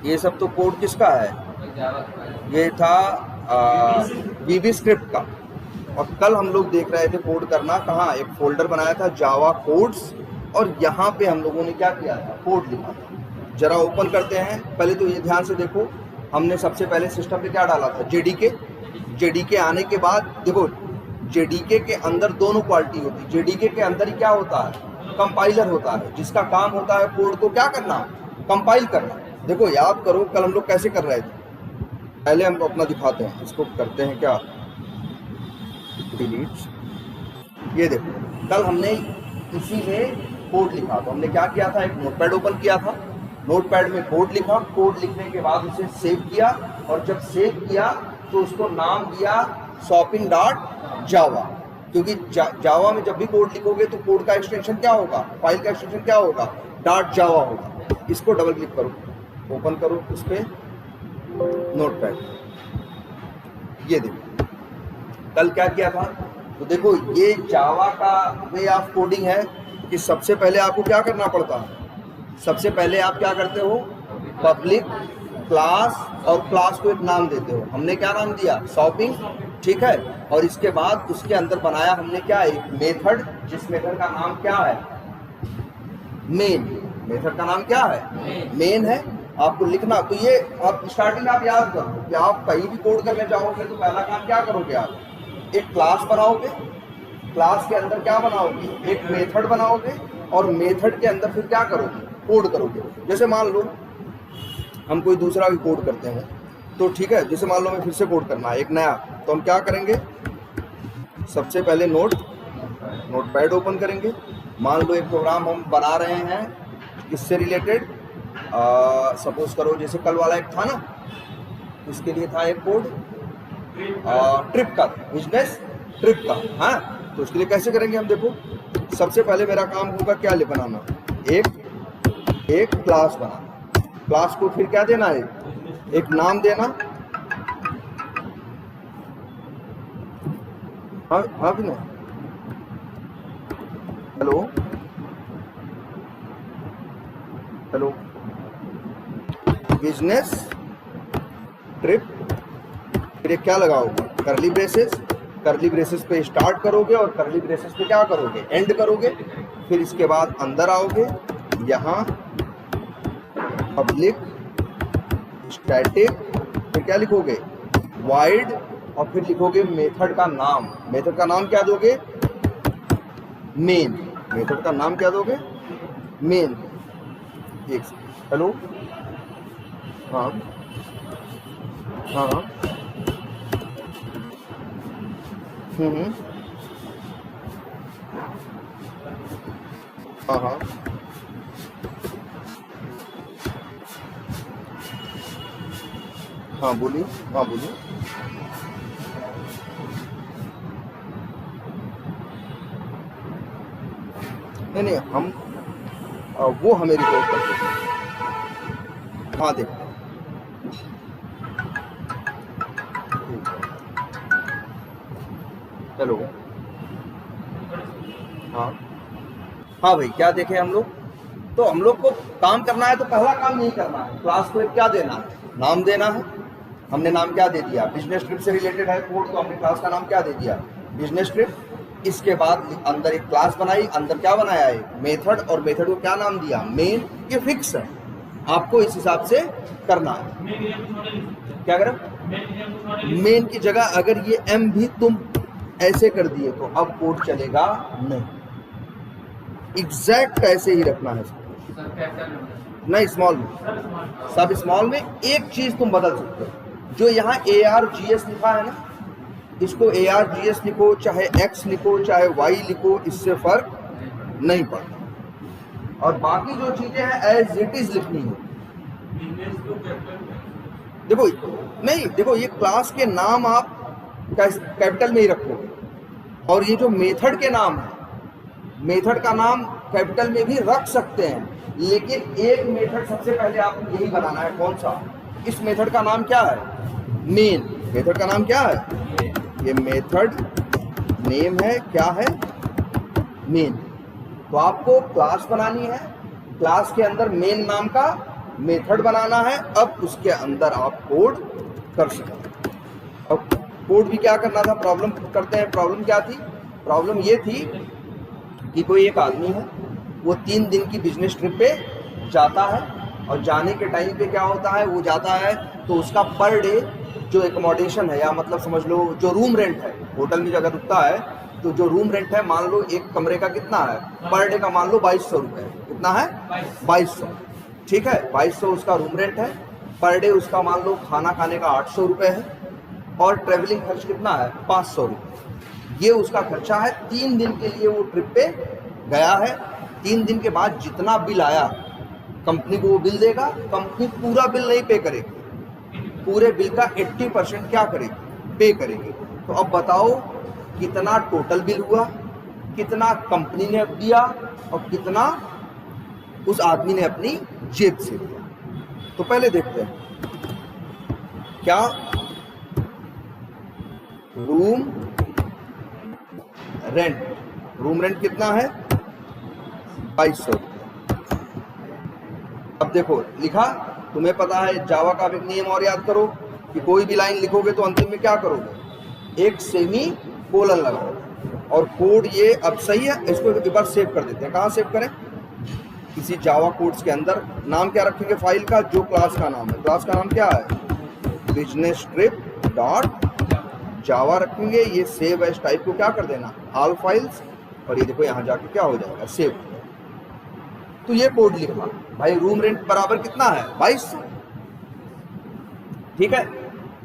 ये सब तो कोड किसका है? ये था वीबी स्क्रिप्ट का। और कल हम लोग देख रहे थे कोड करना, कहाँ एक फोल्डर बनाया था जावा कोड्स, और यहाँ पे हम लोगों ने क्या किया था, कोड लिखा था। जरा ओपन करते हैं। पहले तो ये ध्यान से देखो, हमने सबसे पहले सिस्टम पे क्या डाला था, जेडीके। जेडीके आने के बाद देखो, जेडीके के अंदर दोनों क्वालिटी होती है। जेडीके के अंदर ही क्या होता है, कंपाइलर होता है, जिसका काम होता है कोड को क्या करना, कंपाइल करना। देखो याद करो कल हम लोग कैसे कर रहे थे। पहले हम अपना दिखाते हैं, इसको करते हैं क्या, डिलीट। ये देखो कल हमने इसी में कोड लिखा, तो हमने क्या किया था, एक नोटपैड ओपन किया था, नोटपैड में कोड लिखा, कोड लिखने के बाद उसे सेव किया, और जब सेव किया तो उसको नाम दिया शॉपिंग डॉट जावा। क्योंकि जावा में जब भी कोड लिखोगे तो कोड का एक्सटेंशन क्या होगा, फाइल का एक्सटेंशन क्या होगा, डॉट जावा होगा। इसको डबल क्लिक करो, ओपन करो उस पर नोटपैड। ये देखो कल क्या किया था, तो देखो ये जावा का वे ऑफ कोडिंग है कि सबसे पहले आपको क्या करना पड़ता है, सबसे पहले आप क्या करते हो, पब्लिक क्लास, और क्लास को एक नाम देते हो। हमने क्या नाम दिया, शॉपिंग, ठीक है। और इसके बाद उसके अंदर बनाया हमने क्या, एक मेथड, जिस मेथड का नाम क्या है, मेन। मेथड का नाम क्या है, मेन है। आपको लिखना, तो ये आप स्टार्टिंग आप याद करो कि आप कहीं भी कोड करने जाओगे तो पहला काम क्या करोगे, आप एक क्लास बनाओगे, क्लास के अंदर क्या बनाओगे, एक मेथड बनाओगे, और मेथड के अंदर फिर क्या करोगे, कोड करोगे। जैसे मान लो हम कोई दूसरा भी कोड करते हैं, तो ठीक है, जैसे मान लो हमें फिर से कोड करना है एक नया, तो हम क्या करेंगे, सबसे पहले नोटपैड ओपन करेंगे। मान लो एक प्रोग्राम हम बना रहे हैं इससे रिलेटेड, सपोज करो जैसे कल वाला एक था ना, इसके लिए था एक कोड ट्रिप का, बिजनेस ट्रिप का, हाँ। तो उसके लिए कैसे करेंगे हम, देखो सबसे पहले मेरा काम होगा क्या ले बनाना, एक क्लास बनाना। क्लास को फिर क्या देना है, एक नाम देना। हाँ हाँ भी नहीं, हेलो हेलो, बिजनेस ट्रिप, फिर क्या लगाओगे, करली ब्रेसेस। करली ब्रेसेस पे स्टार्ट करोगे और करली ब्रेसेस पे क्या करोगे, एंड करोगे। फिर इसके बाद अंदर आओगे, यहाँ पब्लिक स्टैटिक, फिर क्या लिखोगे, वाइड, और फिर लिखोगे मेथड का नाम। मेथड का नाम क्या दोगे, मेन। मेथड का नाम क्या दोगे, मेन। एक हेलो, हाँ हाँ, हाँ हाँ, हाँ बोलिए, हाँ बोलिए। नहीं नहीं, हम वो हमें रिपोर्ट करते हैं। हाँ देखो, हेलो, हाँ हाँ भाई, क्या देखे हम लोग, तो हम लोग को काम करना है तो पहला काम नहीं करना है, क्लास को क्या देना है, नाम देना है। हमने नाम क्या दे दिया, बिजनेस ट्रिप से रिलेटेड है कोड, तो हमने क्लास का नाम क्या दे दिया, बिजनेस ट्रिप। इसके बाद अंदर एक क्लास बनाई, अंदर क्या बनाया है, मेथड, और मेथड को क्या नाम दिया, मेन। ये फिक्स है, आपको इस हिसाब से करना है। क्या करें, मेन की जगह अगर ये एम भी तुम ऐसे कर दिए तो अब कोड चलेगा नहीं, एग्जैक्ट ऐसे ही रखना है। नहीं, स्मॉल में, सब स्मॉल में। एक चीज तुम बदल सकते हो, जो यहाँ ARGS लिखा है ना, इसको ARGS लिखो, चाहे X लिखो, चाहे Y लिखो, इससे फर्क नहीं पड़ता। और बाकी जो चीजें हैं एज इट इज लिखनी है। देखो नहीं, देखो ये क्लास के नाम आप कैपिटल में ही रखोगे, और ये जो मेथड के नाम है, मेथड का नाम कैपिटल में भी रख सकते हैं, लेकिन एक मेथड सबसे पहले आपको यही बनाना है। कौन सा, इस मेथड का नाम क्या है, मेन। मेथड का नाम क्या है, ये मेथड नेम है, क्या है, मेन। तो आपको क्लास बनानी है, क्लास के अंदर मेन नाम का मेथड बनाना है, अब उसके अंदर आप कोड कर सकते। अब कोड भी क्या करना था, प्रॉब्लम करते हैं। प्रॉब्लम क्या थी? प्रॉब्लम ये थी कि कोई एक आदमी है, वो 3 दिन की बिजनेस ट्रिप पे जाता है, और जाने के टाइम पे क्या होता है, वो जाता है तो उसका पर डे जो एकोमोडेशन है, या मतलब समझ लो जो रूम रेंट है, होटल में अगर रुकता है तो जो रूम रेंट है, मान लो एक कमरे का कितना है, पर डे का मान लो 2200 रुपये। कितना है? 2200। ठीक है, 2200 उसका रूम रेंट है। पर डे उसका मान लो खाना खाने का 800 रुपये है, और ट्रेवलिंग खर्च कितना है? 500 रुपये। ये उसका खर्चा है। 3 दिन के लिए वो ट्रिप पे गया है। 3 दिन के बाद जितना बिल आया, कंपनी को वो बिल देगा। कंपनी पूरा बिल नहीं पे करेगी, पूरे बिल का 80% क्या करेगी? पे करेगी। तो अब बताओ कितना टोटल बिल हुआ, कितना कंपनी ने दिया, और कितना उस आदमी ने अपनी जेब से दिया। तो पहले देखते हैं क्या रूम रेंट, रूम रेंट कितना है? 2200। अब देखो लिखा, तुम्हें पता है जावा का एक नियम और याद करो कि कोई भी लाइन लिखोगे तो अंतिम में क्या करोगे? एक सेमी कोलन लगाओ। और कोड ये अब सही है, इसको एक बार सेव कर देते हैं। कहाँ सेव करें? किसी जावा कोड्स के अंदर। नाम क्या रखेंगे फाइल का? जो क्लास का नाम है। क्लास का नाम क्या है? बिजनेस ट्रिप डॉट जावा रखेंगे। ये सेव एज टाइप को क्या कर देना? All files. और ये देखो यहाँ जाके क्या हो जाएगा? सेव। तो ये कोड लिखा भाई, रूम रेंट बराबर कितना है? 2200। ठीक है,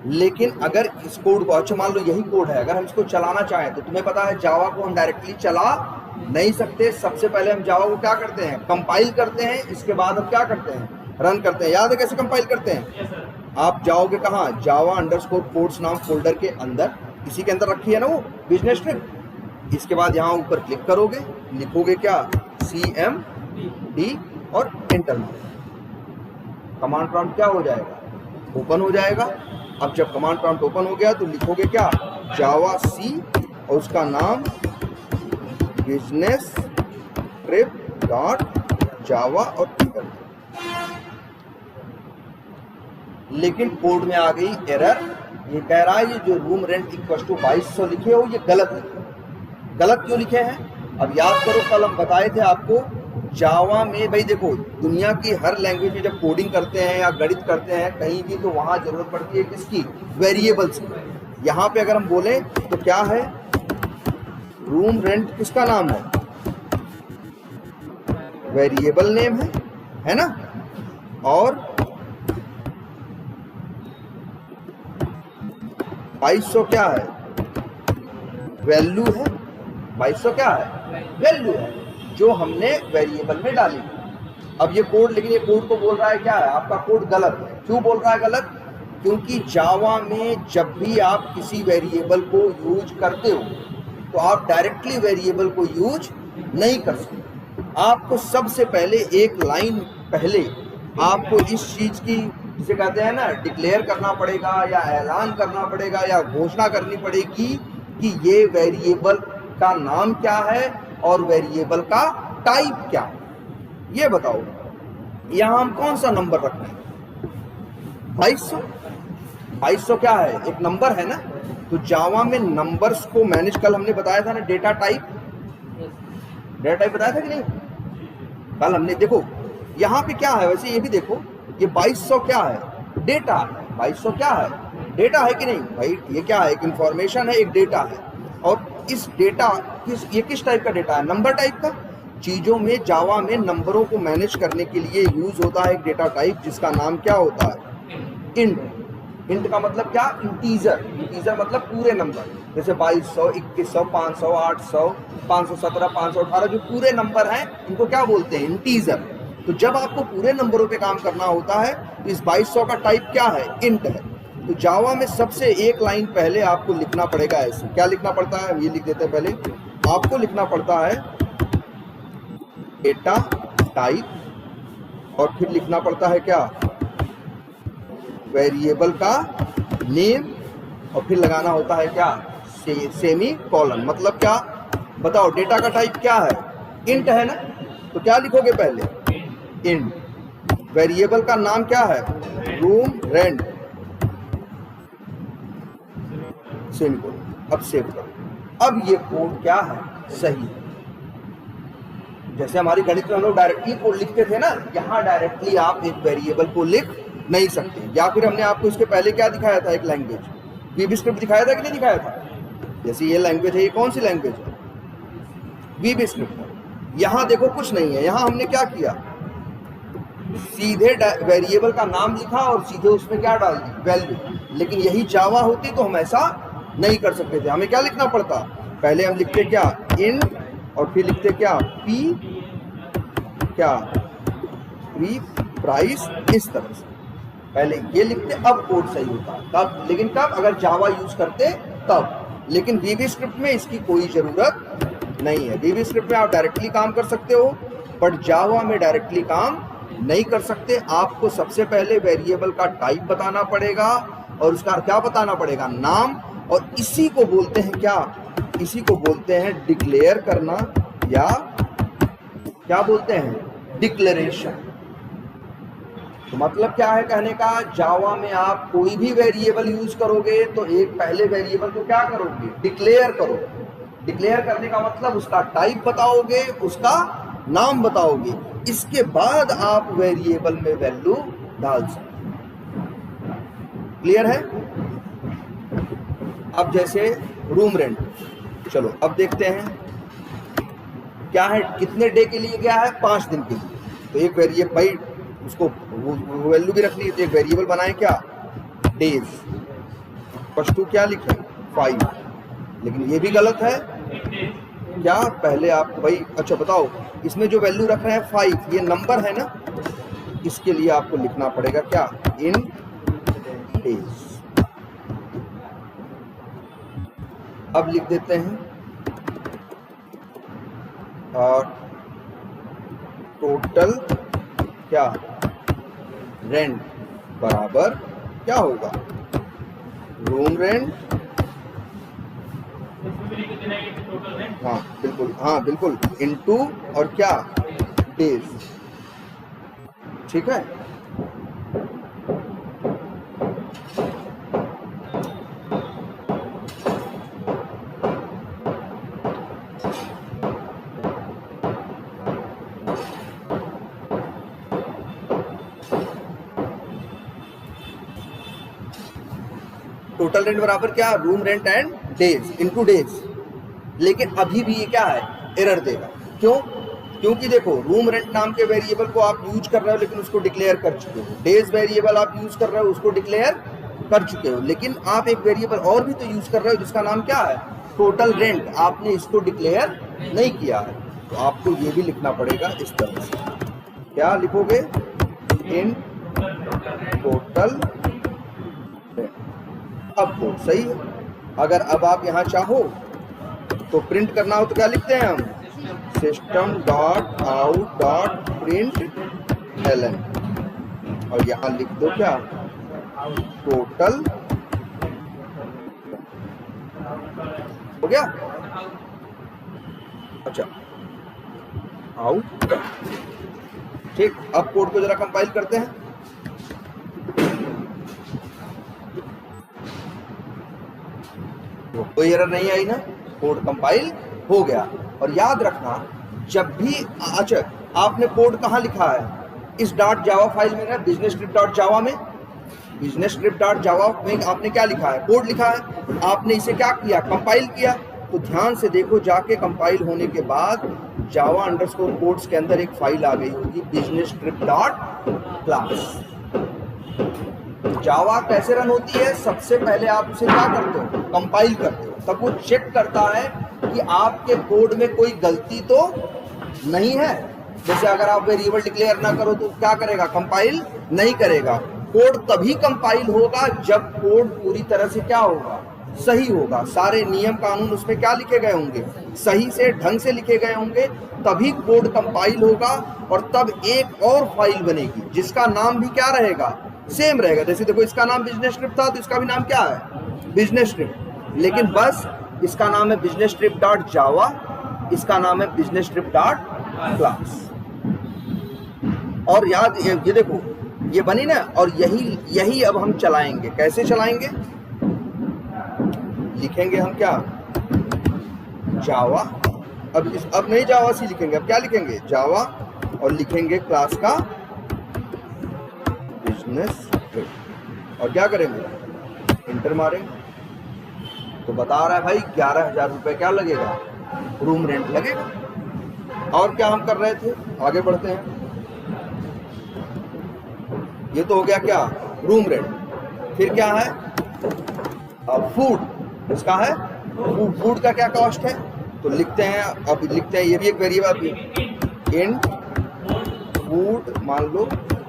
लेकिन अगर इस कोड को, अच्छा मान लो यही कोड है, अगर हम इसको चलाना चाहें तो तुम्हें पता है जावा को हम डायरेक्टली चला नहीं सकते। सबसे पहले हम जावा को क्या करते हैं? कंपाइल करते हैं। इसके बाद हम क्या करते हैं? रन करते हैं। याद है कैसे कंपाइल करते हैं? आप जाओगे कहाँ? जावा अंडरस्कोर कोड्स नाम फोल्डर के अंदर, इसी के अंदर रखी है ना वो बिजनेस ट्रिप। इसके बाद यहाँ ऊपर क्लिक करोगे, लिखोगे क्या? CMD और एंटर। कमांड प्रॉम्प्ट क्या हो जाएगा? ओपन हो जाएगा। अब जब कमांड प्रॉम्प्ट ओपन हो गया तो लिखोगे क्या? जावा सी और उसका नाम बिजनेस ट्रिप डॉट जावा और एंटर। लेकिन कोड में आ गई एरर। ये कह रहा है ये जो रूम रेंट इक्वल टू 2200 लिखे हो, ये गलत लिखे। गलत क्यों लिखे हैं? अब याद करो, कल हम बताए थे आपको जावा में, भाई देखो दुनिया की हर लैंग्वेज में जब कोडिंग करते हैं या गणित करते हैं कहीं भी, तो वहाँ जरूरत पड़ती है किसकी? वेरिएबल्स की। यहाँ पे अगर हम बोले तो क्या है? रूम रेंट किसका नाम है? वेरिएबल नेम है ना? और 2200 क्या है? वैल्यू है। 2200 क्या है? वैल्यू है जो हमने वेरिएबल में डाली। अब ये कोड, लेकिन ये कोड को बोल रहा है क्या है? आपका कोड गलत है। क्यों बोल रहा है गलत? क्योंकि जावा में जब भी आप किसी वेरिएबल को यूज करते हो तो आप डायरेक्टली वेरिएबल को यूज नहीं कर सकते। आपको सबसे पहले एक लाइन पहले आपको इस चीज की, जिसे कहते हैं ना, डिक्लेयर करना पड़ेगा या ऐलान करना पड़ेगा या घोषणा करनी पड़ेगी कि ये वेरिएबल का नाम क्या है और वेरिएबल का टाइप क्या है। ये बताओ यहां हम कौन सा नंबर रख रहे हैं? 2200। 2200 क्या है? एक नंबर है ना। तो जावा में नंबर्स को मैनेज, कल हमने बताया था ना डेटा टाइप। डेटा टाइप बताया था कि नहीं? कल हमने, देखो यहां पे क्या है, वैसे ये भी देखो, ये 2200 क्या है? डेटा है। 2200 क्या है? डेटा है कि नहीं भाई? ये क्या है? एक इंफॉर्मेशन है, एक डेटा है। और इस डेटा ये किस टाइप का डेटा है? नंबर टाइप का। चीजों में जावा में नंबरों को मैनेज करने के लिए यूज होता है एक डेटा टाइप जिसका नाम क्या होता है? इंट। इंट का मतलब क्या? इंटीजर। इंटीजर मतलब पूरे नंबर, जैसे 2200, 2100, 500, 800, 517, 518, जो पूरे नंबर हैं इनको क्या बोलते हैं? इंटीजर। तो जब आपको पूरे नंबरों पे काम करना होता है तो इस 2200 का टाइप क्या है? इंट है। तो जावा में सबसे एक लाइन पहले आपको लिखना पड़ेगा ऐसे। क्या लिखना पड़ता है? ये लिख देते हैं पहले। आपको लिखना पड़ता है डेटा टाइप, और फिर लिखना पड़ता है क्या? वेरिएबल का नेम, और फिर लगाना होता है क्या? Semi colon. मतलब क्या? बताओ डेटा का टाइप क्या है? इंट है ना। तो क्या लिखोगे पहले? इंट। वेरिएबल का नाम क्या है, रूम रेंट, सेमीकोलन। अब सेव करो। अब ये कोड क्या है, सही है। जैसे हमारी गणित में हम लोग डायरेक्टली कोड लिखते थे ना, यहाँ डायरेक्टली आप एक वेरिएबल को लिख नहीं सकते। या फिर हमने आपको इसके पहले क्या दिखाया था, एक लैंग्वेज वीबी स्क्रिप्ट दिखाया था कि नहीं दिखाया था। जैसे ये लैंग्वेज है, ये कौन सी लैंग्वेज है, वीबी स्क्रिप्ट। यहाँ देखो कुछ नहीं है, यहाँ हमने क्या किया, सीधे वेरिएबल का नाम लिखा और सीधे उसमें क्या डाल दी, वैल्यू। लेकिन यही जावा होती तो हम ऐसा नहीं कर सकते थे। हमें क्या लिखना पड़ता, पहले हम लिखते क्या, इंट, और फिर लिखते क्या, पी क्या, प्री प्राइस, इस तरह से पहले ये लिखते, अब कोड सही होता तब। लेकिन कब, अगर जावा यूज करते तब। लेकिन वीबी स्क्रिप्ट में इसकी कोई जरूरत नहीं है। वीबी स्क्रिप्ट में आप डायरेक्टली काम कर सकते हो, बट जावा में डायरेक्टली काम नहीं कर सकते। आपको सबसे पहले वेरिएबल का टाइप बताना पड़ेगा और उसका क्या बताना पड़ेगा, नाम। और इसी को बोलते हैं क्या, इसी को बोलते हैं डिक्लेयर करना, या क्या बोलते हैं, डिक्लेरेशन। तो मतलब क्या है कहने का, जावा में आप कोई भी वेरिएबल यूज करोगे तो एक पहले वेरिएबल को क्या करोगे, डिक्लेयर करोगे। डिक्लेयर करने का मतलब उसका टाइप बताओगे, उसका नाम बताओगे, इसके बाद आप वेरिएबल में वैल्यू डाल सकते। क्लियर है। अब जैसे रूम रेंट, चलो अब देखते हैं क्या है, कितने डे के लिए गया है, 5 दिन के लिए। तो एक वेरिएबल, भाई उसको वैल्यू भी रखनी है, तो एक वेरिएबल बनाए क्या, डेज, पश्तू क्या लिखे, 5। लेकिन ये भी गलत है क्या, पहले आप भाई, अच्छा बताओ, इसमें जो वैल्यू रख रहे हैं 5, ये नंबर है ना, इसके लिए आपको लिखना पड़ेगा क्या, इन डेज। अब लिख देते हैं और टोटल क्या, रेंट बराबर क्या होगा, रूम रेंट, हाँ बिल्कुल, हाँ बिल्कुल, इनटू और क्या, डेज। ठीक है। टोटल रेंट बराबर क्या, room rent and days into days. लेकिन अभी भी ये क्या है, एरर देगा। क्यों, क्योंकि देखो रूम रेंट नाम के वेरिएबल को आप यूज कर रहे हो लेकिन उसको डिक्लेयर कर चुके हो, डेज वेरिएबल आप यूज कर रहे हो उसको डिक्लेयर कर चुके हो, लेकिन आप एक वेरिएबल और भी तो यूज कर रहे हो जिसका नाम क्या है, टोटल रेंट। आपने इसको डिक्लेयर नहीं किया है, तो आपको ये भी लिखना पड़ेगा इस तरह से। क्या लिखोगे, इन टोटल। अब तो सही है। अगर अब आप यहाँ चाहो तो प्रिंट करना हो तो क्या लिखते हैं हम, system dot out dot print LN, और यहाँ लिख दो क्या, टोटल। हो गया। अच्छा आउट, ठीक। अब कोड को जरा कंपाइल करते हैं। कोई एरर नहीं आई ना, कोड कंपाइल हो गया। और याद रखना, जब भी, अच्छा आपने कोड कहाँ लिखा है, इस डॉट जावा फाइल में ना, बिजनेस स्क्रिप्ट डॉट जावा में, बिजनेस स्क्रिप्ट डॉट जावा में आपने क्या लिखा है, कोड लिखा है। आपने इसे क्या किया, कंपाइल किया। तो ध्यान से देखो, जाके कंपाइल होने के बाद जावा अंडरस्कोर कोड्स के अंदर एक फाइल आ गई होगी, बिजनेस स्क्रिप्ट डॉट क्लास। जावा कैसे रन होती है, सबसे पहले आप उसे क्या करते हो, कंपाइल करते हो। तब वो चेक करता है कि आपके कोड में कोई गलती तो नहीं है। जैसे अगर आप वेरिएबल डिक्लेयर ना करो तो क्या करेगा, कंपाइल नहीं करेगा। कोड तभी कंपाइल होगा जब कोड पूरी तरह से क्या होगा, सही होगा, सारे नियम कानून उसमें क्या लिखे गए होंगे, सही से ढंग से लिखे गए होंगे, तभी कोड कंपाइल होगा। और तब एक और फाइल बनेगी जिसका नाम भी क्या रहेगा, सेम रहेगा। जैसे देखो, इसका नाम बिजनेस स्क्रिप्ट था तो इसका भी नाम क्या है, बिजनेस स्क्रिप्ट, लेकिन बस इसका नाम है बिजनेस स्क्रिप्ट डॉट जावा, इसका नाम है बिजनेस स्क्रिप्ट डॉट क्लास। और याद ये देखो ये बनी ना, और यही अब हम चलाएंगे। कैसे चलाएंगे? लिखेंगे हम क्या? जावा। अब नहीं जावा सी लिखेंगे, अब क्या लिखेंगे? जावा, और लिखेंगे क्लास का बिजनेस ट्रिप, और क्या करेंगे? इंटर मारेंगे। तो बता रहा है भाई 11,000 रुपये क्या लगेगा? रूम रेंट लगेगा। और क्या हम कर रहे थे? आगे बढ़ते हैं। ये तो हो गया क्या? Room rent. फिर क्या है? फूड। इसका है फूड का क्या कॉस्ट है? तो लिखते हैं, अब लिखते हैं, ये भी एक वेरिएबल इन फूड मान लो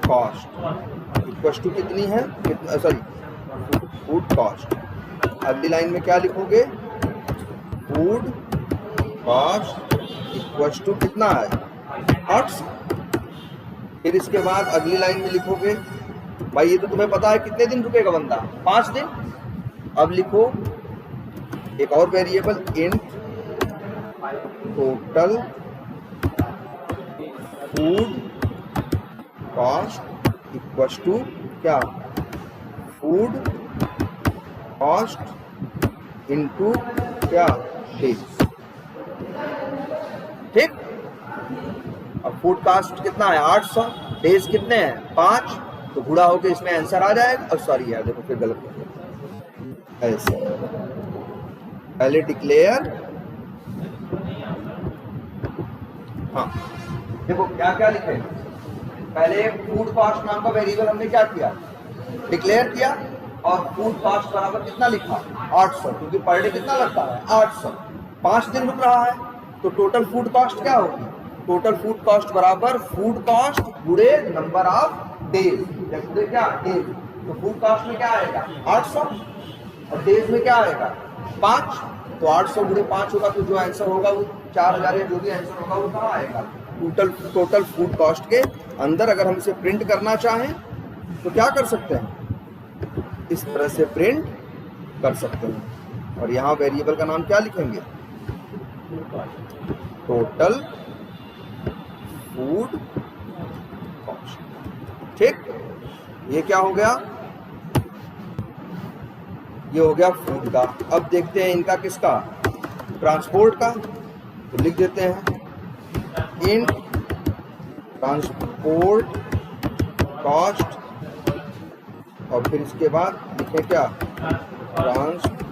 कॉस्ट इक्वल टू कितनी है? Sorry food cost. अगली लाइन में क्या लिखोगे? फूड कॉस्ट इक्वल टू कितना है? 800। फिर इसके बाद अगली लाइन में लिखोगे, भाई ये तो तुम्हें पता है कितने दिन रुकेगा बंदा? 5 दिन। अब लिखो एक और variable in total food cost equal to क्या? फूड कॉस्ट इनटू क्या? डेज। ठीक। अब फूड कॉस्ट कितना है? 800। डेज कितने हैं? 5। तो गुणा होके इसमें आंसर आ जाएगा। और सॉरी यार देखो फिर गलत हो गया। ऐसे पहले डिक्लेयर, हाँ देखो क्या क्या लिखे। पहले फूड कॉस्ट नाम का वेरिएबल हमने क्या किया? डिक्लेयर किया, और फूड कॉस्ट बराबर कितना लिखा? 800, क्योंकि पर डे कितना लगता है? 800। 5 दिन रुक रहा है, तो टोटल फूड कॉस्ट क्या होगी? टोटल फूड कॉस्ट बराबर फूड कॉस्ट गुणे नंबर ऑफ डेज। क्या? डेज। तो फूड कॉस्ट में क्या आएगा? 800, और डेज में क्या आएगा? 5। तो 800 गुणे 5 होगा, तो जो आंसर होगा वो 4000 या जो भी आंसर होगा वो कहाँ आएगा? टोटल फूड कॉस्ट के अंदर। अगर हम इसे प्रिंट करना चाहें तो क्या कर सकते हैं? इस तरह से प्रिंट कर सकते हैं। और यहाँ वेरिएबल का नाम क्या लिखेंगे? Total food cost. ठीक। ये क्या हो गया? ये हो गया फूड का। अब देखते हैं इनका किसका? ट्रांसपोर्ट का। तो लिख देते हैं इन ट्रांसपोर्ट कॉस्ट, और फिर इसके बाद लिखें क्या? ट्रांसपोर्ट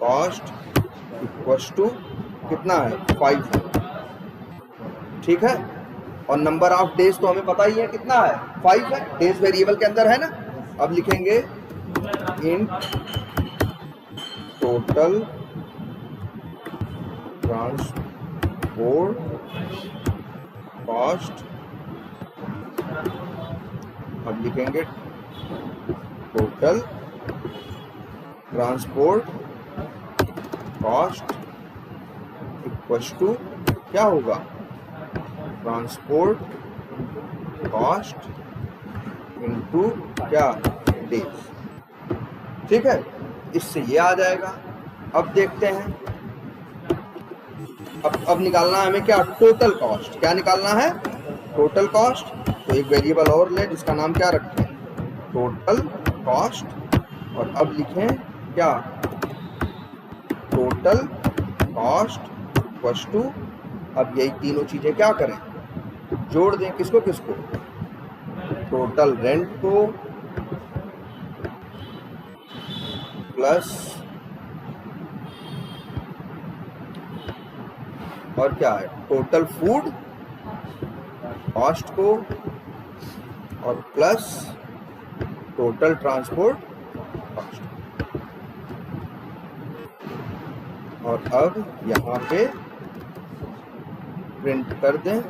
कॉस्ट इक्वल टू कितना है? 5। ठीक है। और नंबर ऑफ डेज तो हमें पता ही है कितना है? 5 है। डेज वेरिएबल के अंदर है ना। अब लिखेंगे इन टोटल ट्रांसपोर्ट कॉस्ट। अब लिखेंगे total transport cost equal to क्या होगा? ट्रांसपोर्ट कॉस्ट इनटू क्या? डेज। ठीक है। इससे ये आ जाएगा। अब देखते हैं, अब निकालना है हमें क्या? Total cost. क्या निकालना है? Total cost. तो एक वेरिएबल और ले जिसका नाम क्या रखें? Total cost. और अब लिखें क्या? टोटल कॉस्ट इक्वल टू, अब यही तीनों चीजें क्या करें? जोड़ दें। किसको किसको? टोटल रेंट को प्लस, और क्या है? टोटल फूड कॉस्ट को, और प्लस टोटल ट्रांसपोर्ट कॉस्ट। और अब यहाँ पे प्रिंट कर दें।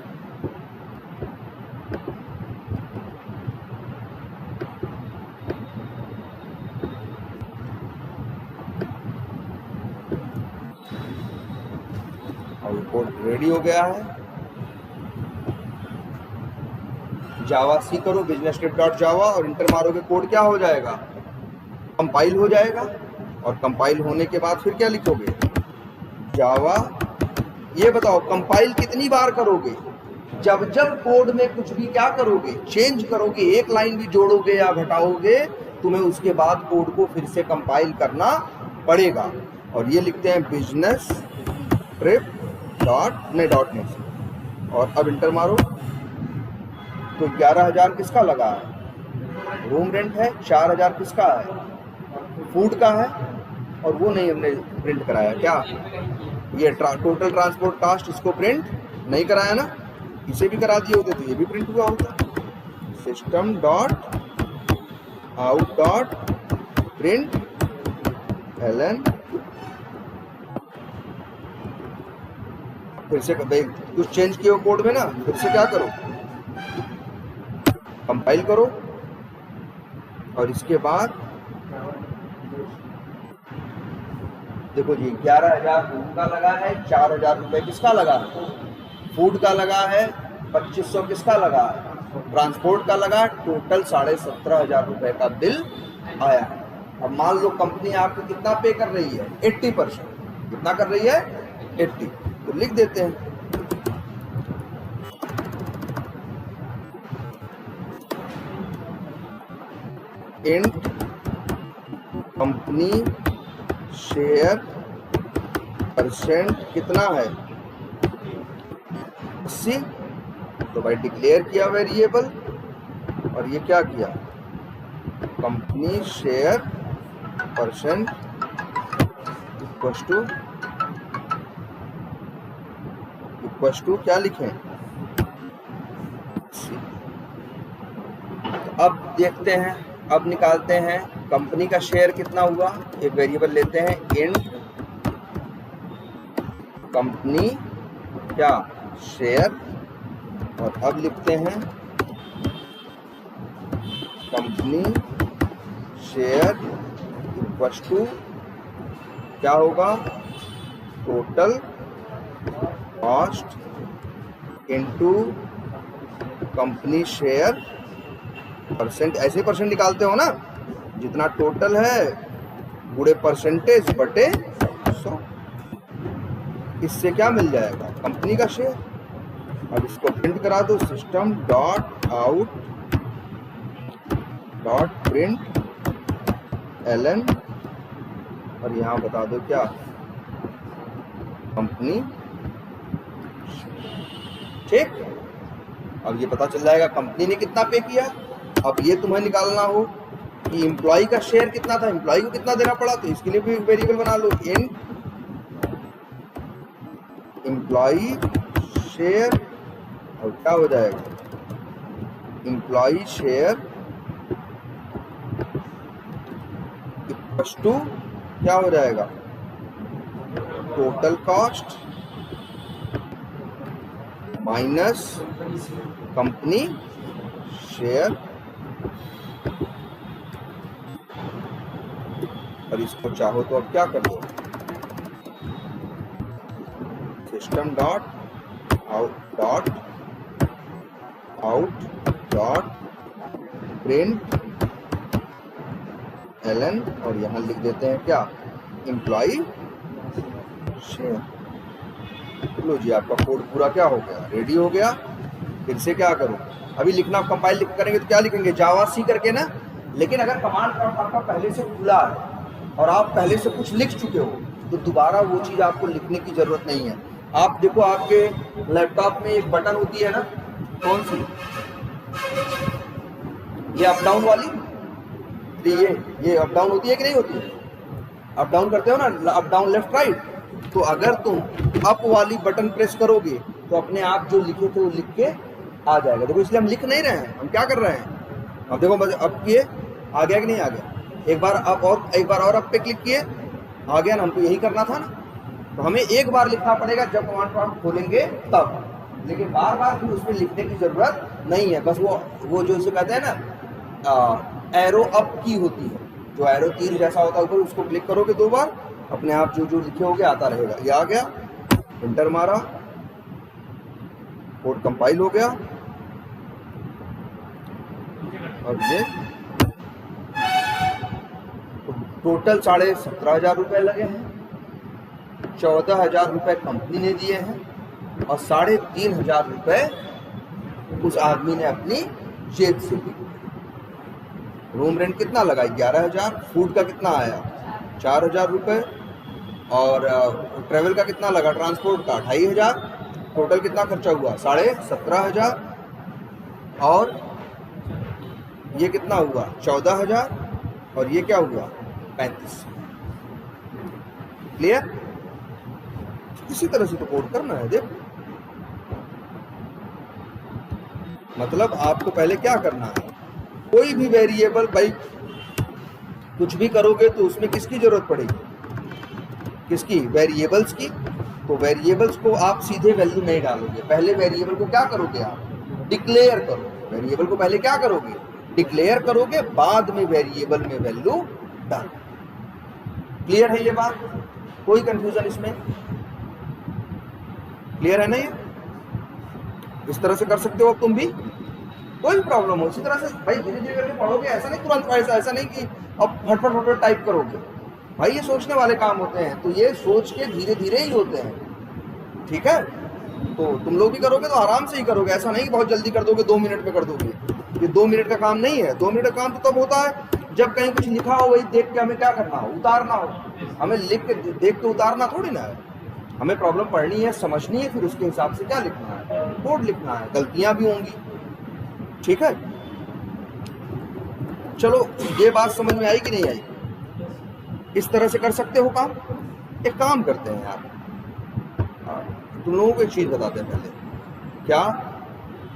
और रिपोर्ट रेडी हो गया है। जावा सी करो business-trip.java और इंटर मारोगे, कोड क्या हो जाएगा? कंपाइल हो जाएगा। और कंपाइल होने के बाद फिर क्या लिखोगे? जावा ये बताओ कंपाइल कितनी बार करोगे? जब जब कोड में कुछ भी क्या करोगे, चेंज करोगे, एक लाइन भी जोड़ोगे या घटाओगे, तुम्हें उसके बाद कोड को फिर से कंपाइल करना पड़ेगा। और ये लिखते हैं बिजनेस ट्रिप डॉट नेट। और अब इंटर मारो तो 11,000 किसका लगा है? रूम रेंट है। 4,000 किसका है? फूड का है। और वो नहीं हमने प्रिंट कराया क्या? ये टोटल ट्रांसपोर्ट कास्ट, इसको प्रिंट नहीं कराया ना, इसे भी करा दिए होते तो ये भी प्रिंट हुआ होता। System dot out dot print LN. फिर से कुछ चेंज किया कोड में ना, फिर से क्या करो, कंपाइल करो। और इसके बाद देखो जी 11,000 फूड का लगा है, 4,000 रुपये किसका लगा है? फूड का लगा है, 2,500 किसका लगा है? ट्रांसपोर्ट का लगा है। टोटल 17,500 रुपये का बिल आया है। अब मान लो कंपनी आपको कितना पे कर रही है? 80%। कितना कर रही है? 80। तो लिख देते हैं इंट कंपनी शेयर परसेंट कितना है? 80। तो भाई डिक्लेयर किया वेरिएबल, और ये क्या किया? Company share percent equals to क्या लिखें? अब देखते हैं, अब निकालते हैं कंपनी का शेयर कितना हुआ। एक वेरिएबल लेते हैं इंट कंपनी क्या शेयर, और अब लिखते हैं कंपनी शेयर इक्वस टू क्या होगा? Total cost into company share percent. ऐसे परसेंट निकालते हो ना, जितना टोटल है गुणे परसेंटेज बटे 100। इससे क्या मिल जाएगा? कंपनी का शेयर। अब इसको प्रिंट करा दो, system dot out dot print LN, और यहाँ बता दो क्या? कंपनी। ठीक। अब ये पता चल जाएगा कंपनी ने कितना पे किया। अब ये तुम्हें निकालना हो कि एम्प्लॉय का शेयर कितना था, एम्प्लॉय को कितना देना पड़ा, तो इसके लिए भी वेरिएबल बना लो इन एम्प्लॉय शेयर, और क्या हो जाएगा? एम्प्लॉय शेयर इक्वस टू क्या हो जाएगा? Total cost minus company share. और इसको चाहो तो अब क्या कर दो, system dot out dot print LN, और यहाँ लिख देते हैं क्या? Employ share. लो जी, आपका कोड पूरा क्या हो गया? रेडी हो गया। फिर से क्या करूँ? अभी लिखना कंपाइल करेंगे तो क्या लिखेंगे? जावा सी करके ना। लेकिन अगर कमांड प्रॉम्प्ट आपका पहले से खुला है और आप पहले से कुछ लिख चुके हो, तो दोबारा वो चीज़ आपको लिखने की ज़रूरत नहीं है। आप देखो, आपके लैपटॉप में एक बटन होती है ना, कौन सी? ये अप डाउन वाली। ये अप डाउन होती है कि नहीं होती है? अप डाउन करते हो ना, अप डाउन लेफ्ट राइट। तो अगर तुम अप वाली बटन प्रेस करोगे तो अपने आप जो लिखे थे वो लिख के आ जाएगा। देखो, इसलिए हम लिख नहीं रहे हैं, हम क्या कर रहे हैं? अब देखो, बस अब किए, आ गया कि नहीं आ गया? एक बार और अप पे क्लिक किए, आ गया ना। हमको यही करना था ना। तो हमें एक बार लिखना पड़ेगा जब कमांड प्रॉम्प्ट खोलेंगे तब, लेकिन बार बार फिर उसमें लिखने की जरूरत नहीं है। बस वो जो इसे कहते हैं ना, एरो अप की होती है, जो एरो तीर जैसा होता है ऊपर, उसको क्लिक करोगे 2 बार, अपने आप जो जो लिखे होगे आता रहेगा। ये आ गया, इंटर मारा, कोड कंपाइल हो गया। और ये टोटल 17,500 रुपये लगे हैं। 14,000 रुपये कंपनी ने दिए हैं और 3,500 रुपये उस आदमी ने अपनी जेब से दिए। रूम रेंट कितना लगा? 11,000। फूड का कितना आया? 4,000 रुपये। और ट्रैवल का कितना लगा? ट्रांसपोर्ट का 2,500। टोटल कितना खर्चा हुआ? 17,500। और ये कितना हुआ? 14,000। और ये क्या हुआ? 3500। क्लियर? इसी तरह से तो कोड करना है। देखो, मतलब आपको पहले क्या करना है, कोई भी वेरिएबल, भाई कुछ भी करोगे तो उसमें किसकी जरूरत पड़ेगी? किसकी? वेरिएबल्स की। तो वेरिएबल्स को आप सीधे वैल्यू नहीं डालोगे, पहले वेरिएबल को क्या करोगे? आप डिक्लेयर करोगे। वेरिएबल को पहले क्या करोगे? डिक्लेयर करोगे, बाद में वेरिएबल में वैल्यू डालो। क्लियर है ये बात? कोई कंफ्यूजन इसमें? क्लियर है ना? ये इस तरह से कर सकते हो तुम भी, कोई प्रॉब्लम हो इसी तरह से। भाई धीरे धीरे करके पढ़ोगे, ऐसा नहीं तुरंत, ऐसा नहीं कि अब फटफट फटफट टाइप करोगे। भाई ये सोचने वाले काम होते हैं, तो ये सोच के धीरे धीरे ही होते हैं। ठीक है? तो तुम लोग भी करोगे तो आराम से ही करोगे, ऐसा नहीं कि बहुत जल्दी कर दोगे, 2 मिनट में कर दोगे। ये 2 मिनट का काम नहीं है। 2 मिनट का काम तो तब होता है जब कहीं कुछ लिखा हो, वही देख के हमें क्या करना हो? उतारना हो। हमें लिख के देख के उतारना थोड़ी ना है। हमें प्रॉब्लम पढ़नी है, समझनी है, फिर उसके हिसाब से क्या लिखना है? कोड लिखना है। गलतियां भी होंगी। ठीक है? चलो, ये बात समझ में आई कि नहीं आई? इस तरह से कर सकते हो काम। एक काम करते हैं यार, तुम लोगों को एक चीज बताते हैं पहले। क्या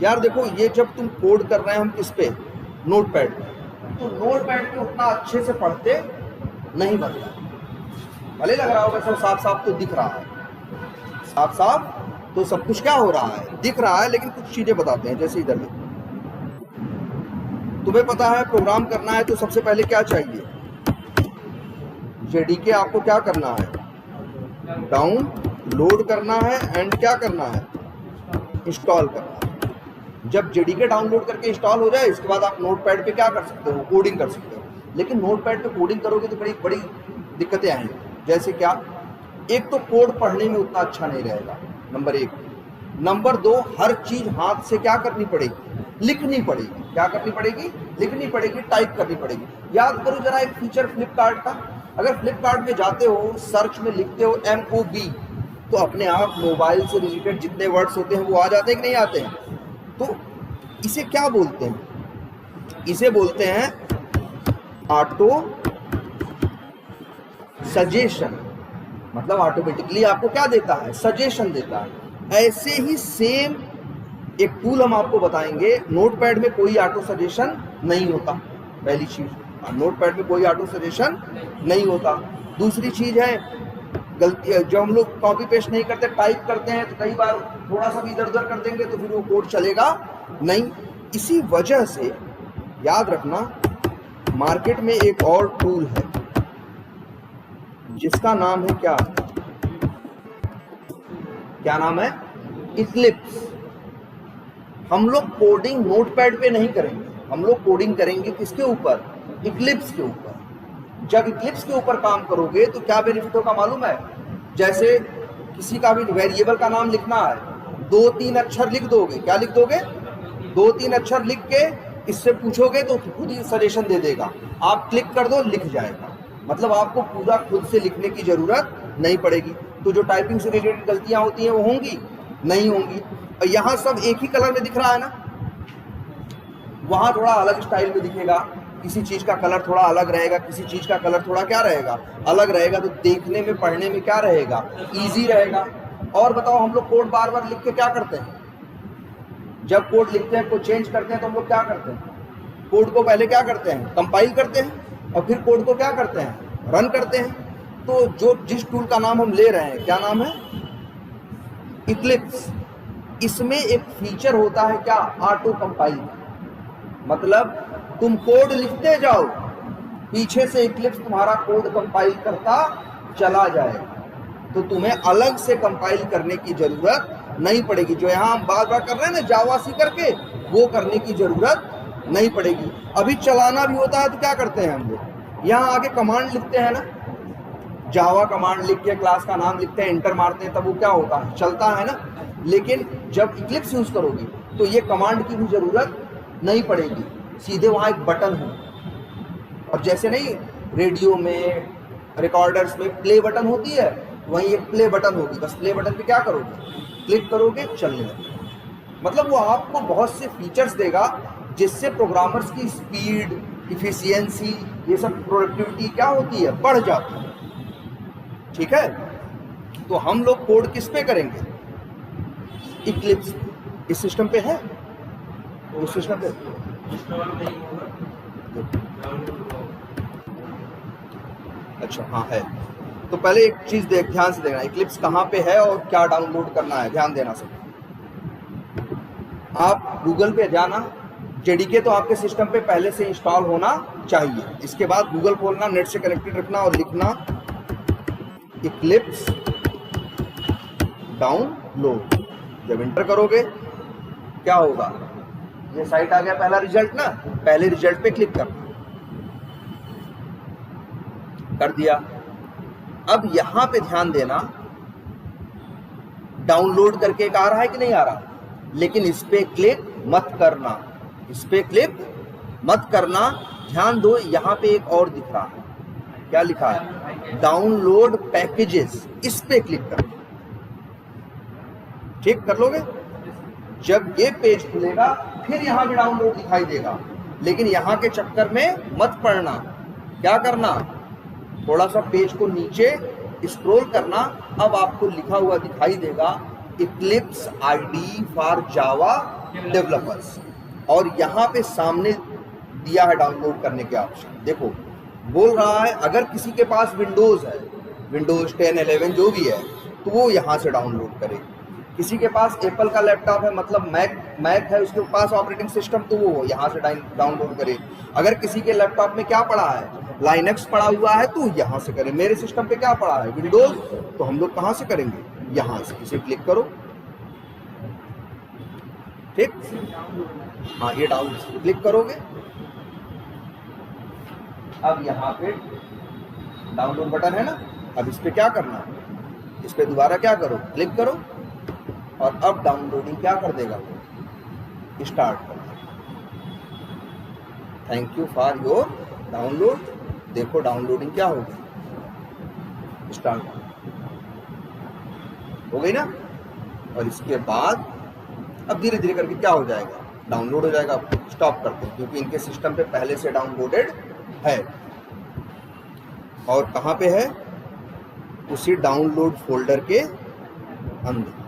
यार, देखो, ये जब तुम कोड कर रहे हैं हम किस पे? नोटपैड पे। तो नोटपैड पे उतना अच्छे से पढ़ते नहीं बनता। भले लग रहा होगा सब साफ साफ तो दिख रहा है, साफ साफ तो सब कुछ क्या हो रहा है? दिख रहा है। लेकिन कुछ चीजें बताते हैं, जैसे इधर में तुम्हें पता है प्रोग्राम करना है तो सबसे पहले क्या चाहिए? जेडीके आपको क्या करना है? डाउनलोड करना है एंड क्या करना है? इंस्टॉल करना है। जब जेडीके डाउनलोड करके इंस्टॉल हो जाए, इसके बाद आप नोटपैड पे क्या कर सकते हो? कोडिंग कर सकते हो। लेकिन नोटपैड पे कोडिंग करोगे तो बड़ी बड़ी दिक्कतें आएंगी। जैसे क्या? एक तो कोड पढ़ने में उतना अच्छा नहीं रहेगा, नंबर 1। नंबर 2, हर चीज हाथ से क्या करनी पड़ेगी? लिखनी पड़ेगी। क्या करनी पड़ेगी? लिखनी पड़ेगी, टाइप करनी पड़ेगी। याद करो जरा एक फीचर फ्लिपकार्ट का। अगर फ्लिपकार्ट में जाते हो, सर्च में लिखते हो MOB, तो अपने आप मोबाइल से रिलेटेड जितने वर्ड्स होते हैं वो आ जाते हैं कि नहीं आते हैं? तो इसे क्या बोलते हैं? इसे बोलते हैं ऑटो सजेशन। मतलब ऑटोमेटिकली आपको क्या देता है? सजेशन देता है। ऐसे ही सेम एक टूल हम आपको बताएंगे। नोटपैड में कोई ऑटो सजेशन नहीं होता, पहली चीज। नोटपैड में कोई ऑटो सजेशन नहीं होता। दूसरी चीज है, गलती जो हम लोग कॉपी पेस्ट नहीं करते, टाइप करते हैं, तो कई बार थोड़ा सा भी इधर उधर कर देंगे तो फिर वो कोड चलेगा नहीं। इसी वजह से याद रखना, मार्केट में एक और टूल है जिसका नाम है क्या? क्या नाम है? इक्लिप्स। हम लोग कोडिंग नोटपैड पे नहीं करेंगे, हम लोग कोडिंग करेंगे किसके ऊपर? इक्लिप्स के ऊपर। जब इक्लिप्स के ऊपर काम करोगे तो क्या बेनिफिट होगा मालूम है? जैसे किसी का भी वेरिएबल का नाम लिखना है, 2-3 अक्षर लिख दोगे। क्या लिख दोगे? 2-3 अक्षर लिख के इससे पूछोगे तो खुद ही सजेशन दे देगा। आप क्लिक कर दो, लिख जाएगा। मतलब आपको पूरा खुद से लिखने की जरूरत नहीं पड़ेगी। तो जो टाइपिंग से रिलेटेड गलतियां होती हैं वो होंगी नहीं होंगी। और यहाँ सब एक ही कलर में दिख रहा है ना, वहां थोड़ा अलग स्टाइल में दिखेगा। किसी चीज का कलर थोड़ा अलग रहेगा, किसी चीज का कलर थोड़ा क्या रहेगा? अलग रहेगा। तो देखने में, पढ़ने में क्या रहेगा? इजी रहेगा। और बताओ, हम लोग कोड बार बार लिख के क्या करते हैं? जब कोड लिखते हैं, कोड चेंज करते हैं, तो हम लोग क्या करते हैं? कोड को पहले क्या करते हैं? कंपाइल करते हैं और फिर कोड को क्या करते हैं? रन करते हैं। तो जो जिस टूल का नाम हम ले रहे हैं, क्या नाम है? इक्लिप्स। इसमें एक फीचर होता है क्या? Auto compile. मतलब तुम कोड लिखते जाओ, पीछे से इक्लिप्स तुम्हारा कोड कंपाइल करता चला जाएगा। तो तुम्हें अलग से कंपाइल करने की जरूरत नहीं पड़ेगी। जो यहाँ हम बार बार कर रहे हैं ना जावा सी करके, वो करने की जरूरत नहीं पड़ेगी। अभी चलाना भी होता है तो क्या करते हैं हम लोग? यहाँ आगे कमांड लिखते हैं ना, जावा कमांड लिख के क्लास का नाम लिखते हैं, एंटर मारते हैं, तब वो क्या होता है, चलता है ना। लेकिन जब इक्लिप्स यूज करोगे तो ये कमांड की भी जरूरत नहीं पड़ेगी, सीधे वहाँ एक बटन है। और जैसे नहीं रेडियो में, रिकॉर्डर्स में प्ले बटन होती है, वहीं एक प्ले बटन होगी, बस प्ले बटन पे क्या करोगे, क्लिक करोगे, चलने लगेगा। मतलब वो आपको बहुत से फीचर्स देगा जिससे प्रोग्रामर्स की स्पीड, इफिशियंसी, ये सब प्रोडक्टिविटी क्या होती है, बढ़ जाती है। ठीक है, तो हम लोग कोड किस पे करेंगे, इक्लिप्स। इस सिस्टम पे है, उस सिस्टम पे अच्छा हाँ है। तो पहले एक चीज ध्यान से देखना, इक्लिप्स कहाँ पे है और क्या डाउनलोड करना है, ध्यान देना सब। आप गूगल पे जाना, जेडीके तो आपके सिस्टम पे पहले से इंस्टॉल होना चाहिए। इसके बाद गूगल खोलना, नेट से कनेक्टेड रखना और लिखना इक्लिप्स डाउनलोड। जब इंटर करोगे क्या होगा, ये साइट आ गया, पहला रिजल्ट ना, पहले रिजल्ट पे क्लिक करना, कर दिया। अब यहां पे ध्यान देना, डाउनलोड करके एक आ रहा है कि नहीं आ रहा, लेकिन इस पे क्लिक मत करना, इस पे क्लिक मत करना। ध्यान दो, यहां पे एक और दिख रहा है, क्या लिखा है, डाउनलोड पैकेजेस, इस पे क्लिक करना। ठीक कर लोगे, जब ये पेज खुलेगा फिर यहां भी डाउनलोड दिखाई देगा, लेकिन यहां के चक्कर में मत पड़ना। क्या करना, थोड़ा सा पेज को नीचे स्क्रॉल करना, अब आपको लिखा हुआ दिखाई देगा Eclipse ID for Java developers, और यहाँ पे सामने दिया है डाउनलोड करने के ऑप्शन। देखो बोल रहा है अगर किसी के पास विंडोज है, विंडोज 10, 11 जो भी है, तो वो यहाँ से डाउनलोड करे। किसी के पास एप्पल का लैपटॉप है, मतलब मैक है, उसके पास ऑपरेटिंग सिस्टम, तो वो यहाँ से डाउनलोड करे। अगर किसी के लैपटॉप में क्या पड़ा है, लाइनक्स पड़ा हुआ है, तो यहाँ से करें। मेरे सिस्टम पे क्या पड़ा है, विंडोज, तो हम लोग कहाँ से करेंगे, यहाँ से। इसे क्लिक करो, ठीक, हाँ ये डाउन क्लिक करोगे। अब यहाँ पे डाउनलोड बटन है ना, अब इस पे क्या करना है, इस पे दोबारा क्या करो, क्लिक करो, और अब डाउनलोडिंग क्या कर देगा, स्टार्ट कर देगा। Thank you for your download. देखो डाउनलोडिंग क्या होगी, स्टार्ट हो गई ना। और इसके बाद अब धीरे धीरे करके क्या हो जाएगा, डाउनलोड हो जाएगा। स्टॉप करते हैं क्योंकि इनके सिस्टम पे पहले से डाउनलोडेड है। और कहाँ पे है, उसी डाउनलोड फोल्डर के अंदर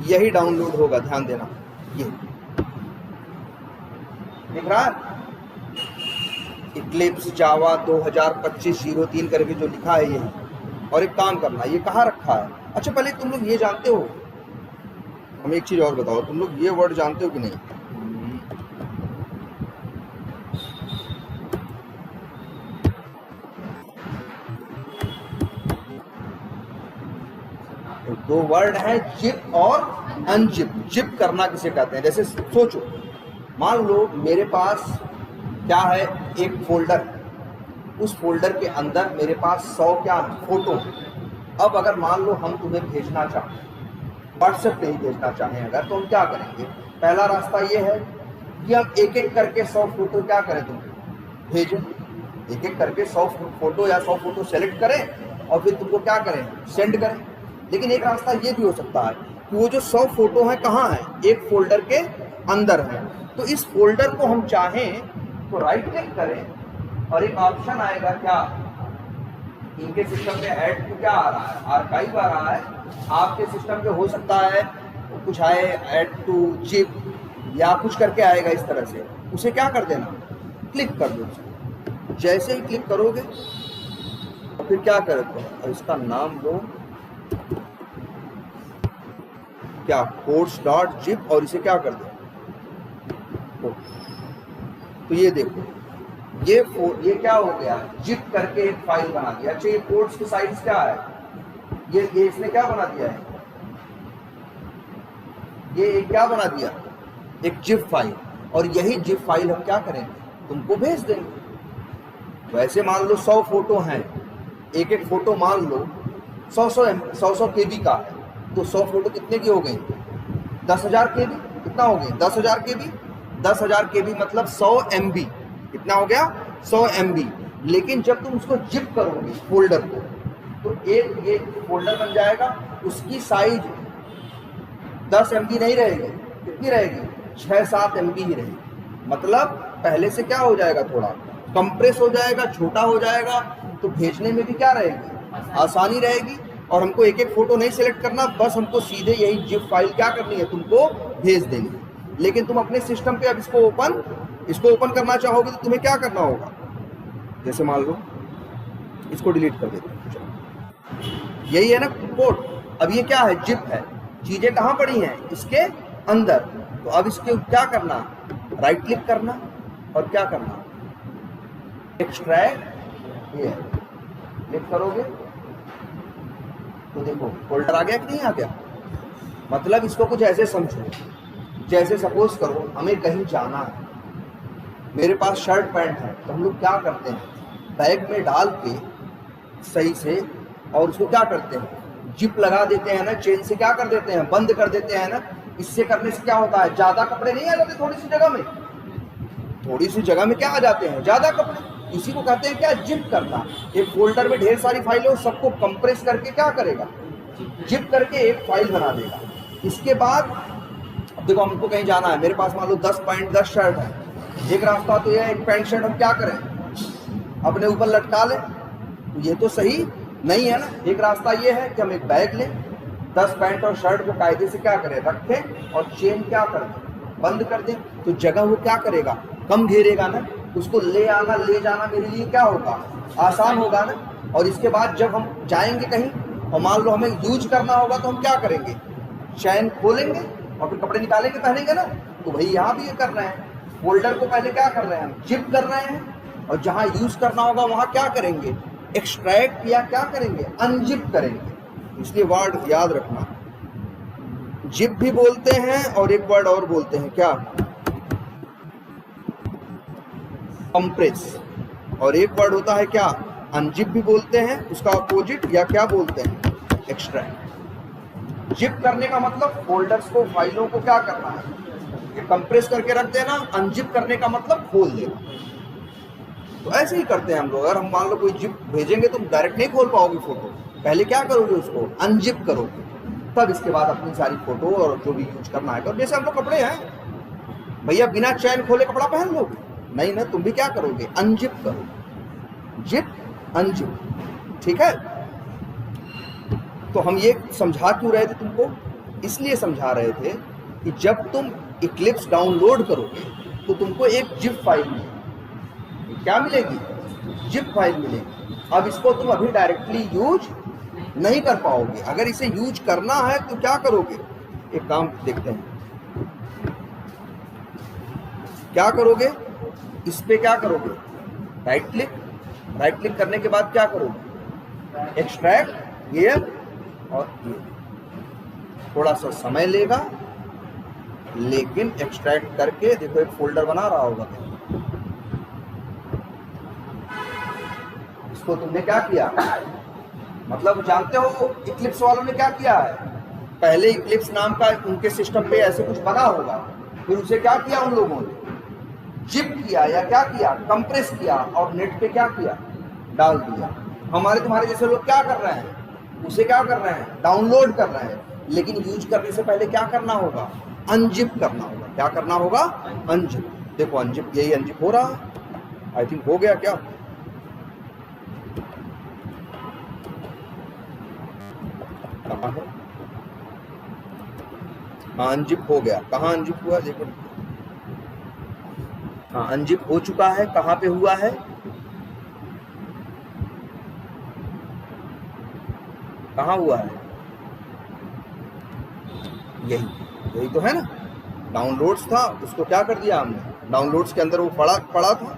यही डाउनलोड होगा, ध्यान देना। ये दिख रहा है इक्लिप्स जावा 2025-03 करके जो लिखा है यही। और एक काम करना, ये कहाँ रखा है, अच्छा पहले तुम लोग ये जानते हो, हमें एक चीज और बताओ, तुम लोग ये वर्ड जानते हो कि नहीं, दो वर्ड है जिप और अनजिप। जिप करना किसे कहते हैं, जैसे सोचो, मान लो मेरे पास क्या है, एक फोल्डर, उस फोल्डर के अंदर मेरे पास 100 क्या है, फोटो। अब अगर मान लो हम तुम्हें भेजना चाहें, व्हाट्सएप पे ही भेजना चाहें अगर, तो हम क्या करेंगे, पहला रास्ता ये है कि हम एक एक करके 100 फोटो क्या करें, तुम भेजें, एक एक करके 100 फोटो या 100 फोटो सेलेक्ट करें और फिर तुमको क्या करें, सेंड करें। लेकिन एक रास्ता ये भी हो सकता है कि वो जो 100 फोटो है कहाँ है, एक फोल्डर के अंदर है। तो इस फोल्डर को हम चाहें तो राइट क्लिक करें और एक ऑप्शन आएगा, क्या इनके सिस्टम में ऐड टू क्या आ रहा है, आर्काइव आ रहा है। आपके सिस्टम पे हो सकता है कुछ आए ऐड टू जिप या कुछ करके आएगा इस तरह से, उसे क्या कर देना, क्लिक कर दो। जैसे ही क्लिक करोगे तो फिर क्या करोगे, और इसका नाम लो क्या, codes.zip, और इसे क्या कर दो, तो ये देखो ये क्या हो गया, जिप करके एक फाइल बना दिया। अच्छा ये कोड्स की साइज क्या है, ये इसने क्या बना दिया है, ये क्या बना दिया, एक जिप फाइल। और यही जिप फाइल हम क्या करेंगे, तुमको भेज देंगे। वैसे मान लो 100 फोटो हैं, एक एक फोटो मान लो 100 केबी का है, तो 100 फोटो कितने की हो गई? 10,000 केबी। कितना हो गई? 10,000 केबी। 10,000 केबी मतलब 100 MB। कितना हो गया? 100 MB। लेकिन जब तुम उसको जिप करोगे फोल्डर को, तो एक फोल्डर बन जाएगा, उसकी साइज 10 MB नहीं रहेगी। कितनी रहेगी? 6-7 MB ही रहेगी। मतलब पहले से क्या हो जाएगा? थोड़ा कंप्रेस हो जाएगा, छोटा हो जाएगा, तो भेजने में भी क्या रहेगी? आसानी रहेगी। और हमको एक एक फोटो नहीं सिलेक्ट करना, बस हमको सीधे यही जिप फाइल क्या करनी है? तुमको भेज देनी है। लेकिन तुम अपने सिस्टम पे अब इसको ओपन करना चाहोगे तो तुम्हें क्या करना होगा? जैसे मान लो इसको डिलीट कर देते हैं, यही है ना कोड। अब ये क्या है? जिप है। चीजें कहाँ पड़ी हैं? इसके अंदर। तो अब इसके क्या करना? राइट क्लिक करना और क्या करना? एक्सट्रैक्ट। ये क्लिक करोगे तो देखो फोल्डर आ गया कि नहीं आ गया? मतलब इसको कुछ ऐसे समझो, जैसे सपोज करो हमें कहीं जाना है, मेरे पास शर्ट पैंट है, तो हम लोग क्या करते हैं? बैग में डाल के सही से, और उसको क्या करते हैं? जिप लगा देते हैं ना, चेन से क्या कर देते हैं? बंद कर देते हैं ना। इससे करने से क्या होता है? ज्यादा कपड़े नहीं आ जाते थोड़ी सी जगह में? थोड़ी सी जगह में क्या आ जाते हैं? ज्यादा कपड़े। इसी को कहते हैं क्या? जिप करना। एक फोल्डर में ढेर सारी फाइलें, सबको कंप्रेस करके क्या करेगा? जिप करके एक फाइल बना देगा। इसके बाद अब देखो हमको कहीं जाना है, मेरे पास मान लो 10 पैंट 10 शर्ट है। एक रास्ता तो यह है, एक पैंट शर्ट हम क्या करें? अपने ऊपर लटका लें, तो ये तो सही नहीं है ना। एक रास्ता ये है कि हम एक बैग लें, 10 पैंट और शर्ट को कायदे से क्या करें? रखें और चेन क्या कर दें? बंद कर दें। तो जगह वो क्या करेगा? कम घेरेगा ना। उसको ले आना ले जाना मेरे लिए क्या होगा? आसान होगा ना। और इसके बाद जब हम जाएंगे कहीं और मान लो हमें यूज करना होगा, तो हम क्या करेंगे? चैन खोलेंगे और फिर कपड़े निकालेंगे, पहनेंगे ना। तो भाई यहाँ भी ये कर रहे हैं, फोल्डर को पहले क्या कर रहे हैं? हम जिप कर रहे हैं, और जहाँ यूज करना होगा वहाँ क्या करेंगे? एक्सट्रैक्ट या क्या करेंगे? अनजिप करेंगे। इसलिए वर्ड याद रखना, जिप भी बोलते हैं और एक वर्ड और बोलते हैं क्या? कंप्रेस। और एक वर्ड होता है क्या? अनजिप भी बोलते हैं, उसका अपोजिट या क्या बोलते हैं? एक्सट्रैक्ट। जिप करने का मतलब फोल्डर्स को, फाइलों को क्या करना है? ये कंप्रेस करके रख देना। अनजिप करने का मतलब खोल देना। तो ऐसे ही करते हैं हम लोग। अगर हम मान लो कोई जिप भेजेंगे, तुम डायरेक्ट नहीं खोल पाओगे फोटो, पहले क्या करोगे? उसको अनजिप करोगे, तब इसके बाद अपनी सारी फोटो और जो भी यूज करना है। जैसे हम लोग कपड़े हैं, भैया बिना चैन खोले कपड़ा पहन लोगे? नहीं ना, तुम भी क्या करोगे? अनजिप करोगे। जिप अनजिप, ठीक है। तो हम ये समझा क्यों रहे थे तुमको? इसलिए समझा रहे थे कि जब तुम इक्लिप्स डाउनलोड करोगे तो तुमको एक जिप फाइल मिलेगी। क्या मिलेगी? जिप फाइल मिलेगी। अब इसको तुम अभी डायरेक्टली यूज नहीं कर पाओगे। अगर इसे यूज करना है तो क्या करोगे? एक काम देखते हैं, क्या करोगे? इस पे क्या करोगे? राइट क्लिक करने के बाद क्या करोगे? एक्सट्रैक्ट, ये और ये। थोड़ा सा समय लेगा, लेकिन एक्सट्रैक्ट करके देखो एक फोल्डर बना रहा होगा। इसको तुमने क्या किया? मतलब जानते हो इक्लिप्स वालों ने क्या किया है? पहले इक्लिप्स नाम का उनके सिस्टम पे ऐसे कुछ बना होगा, फिर उसे क्या किया उन लोगों ने? जिप किया या क्या किया? कंप्रेस किया और नेट पे क्या किया? डाल दिया। हमारे तुम्हारे जैसे लोग क्या कर रहे हैं? उसे क्या कर रहे हैं? डाउनलोड कर रहे हैं। लेकिन यूज करने से पहले क्या करना होगा? अनजिप करना होगा। क्या करना होगा? अनजिप। देखो अनजिप, यही अनजिप हो रहा है। आई थिंक हो गया क्या? कहाँ है? हाँ अनजिप हो गया। कहाँ अनजिप हुआ? देखो हाँ अनजिप हो चुका है। कहाँ पे हुआ है? कहाँ हुआ है? यही तो है ना। डाउनलोड्स था, उसको क्या कर दिया हमने? डाउनलोड्स के अंदर वो पड़ा था,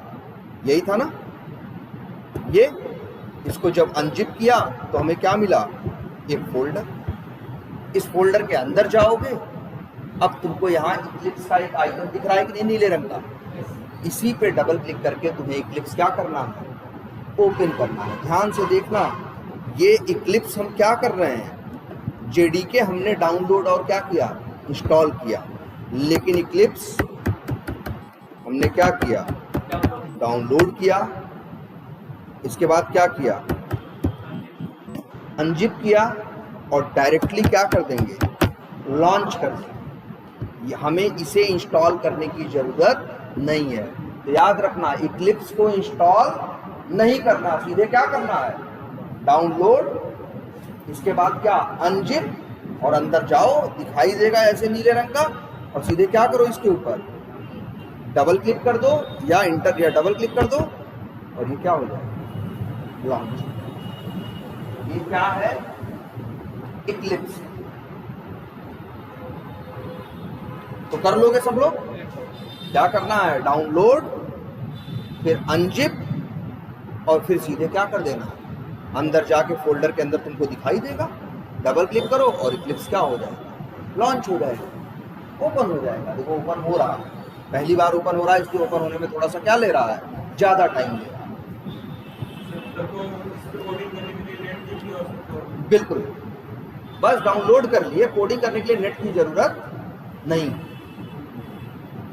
यही था ना ये। इसको जब अनजिप किया तो हमें क्या मिला? एक फोल्डर। इस फोल्डर के अंदर जाओगे, अब तुमको यहाँ इक्लिप्स का एक आइकन दिख रहा है कि नहीं? नीले रंग का। इसी पे डबल क्लिक करके तुम्हें इक्लिप्स क्या करना है? ओपन करना है। ध्यान से देखना, ये इक्लिप्स हम क्या कर रहे हैं, जेडीके हमने डाउनलोड और क्या किया, इंस्टॉल किया, लेकिन इक्लिप्स हमने क्या किया, डाउनलोड किया, इसके बाद क्या किया, अनजिप किया और डायरेक्टली क्या कर देंगे, लॉन्च कर देंगे। हमें इसे इंस्टॉल करने की ज़रूरत नहीं है। तो याद रखना, इक्लिप्स को इंस्टॉल नहीं करना, सीधे क्या करना है, डाउनलोड, इसके बाद क्या, अनजिप, और अंदर जाओ, दिखाई देगा ऐसे नीले रंग का, और सीधे क्या करो, इसके ऊपर डबल क्लिक कर दो या इंटर या डबल क्लिक कर दो और ये क्या हो जाए, लॉन्च। ये क्या है, इक्लिप्स। तो कर लोगे सब लोग। क्या करना है, डाउनलोड, फिर अनजिप और फिर सीधे क्या कर देना, अंदर जाके फोल्डर के अंदर तुमको दिखाई देगा, डबल क्लिक करो और इक्लिप्स क्या हो जाएगा, लॉन्च हो जाएगा, ओपन हो जाएगा। देखो ओपन हो रहा है, पहली बार ओपन हो रहा है, इसके ओपन होने में थोड़ा सा क्या ले रहा है, ज़्यादा टाइम ले रहा है। बिल्कुल, बस डाउनलोड कर लिए, कोडिंग करने के लिए नेट की ज़रूरत नहीं,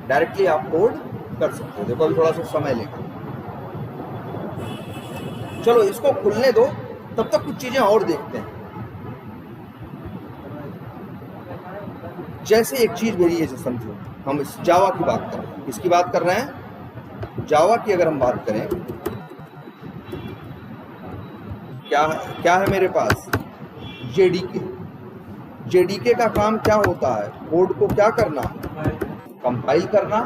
डायरेक्टली आप कोड कर सकते हो। देखो अभी थोड़ा सा समय लेगा, चलो इसको खुलने दो, तब तक कुछ चीज़ें और देखते हैं। जैसे एक चीज़ मेरी ये समझो, हम इस जावा की बात कर रहे हैं, किसकी बात कर रहे हैं, जावा की अगर हम बात करें, क्या है मेरे पास, जेडीके। जेडीके का काम क्या होता है, कोड को क्या करना, कंपाइल करना,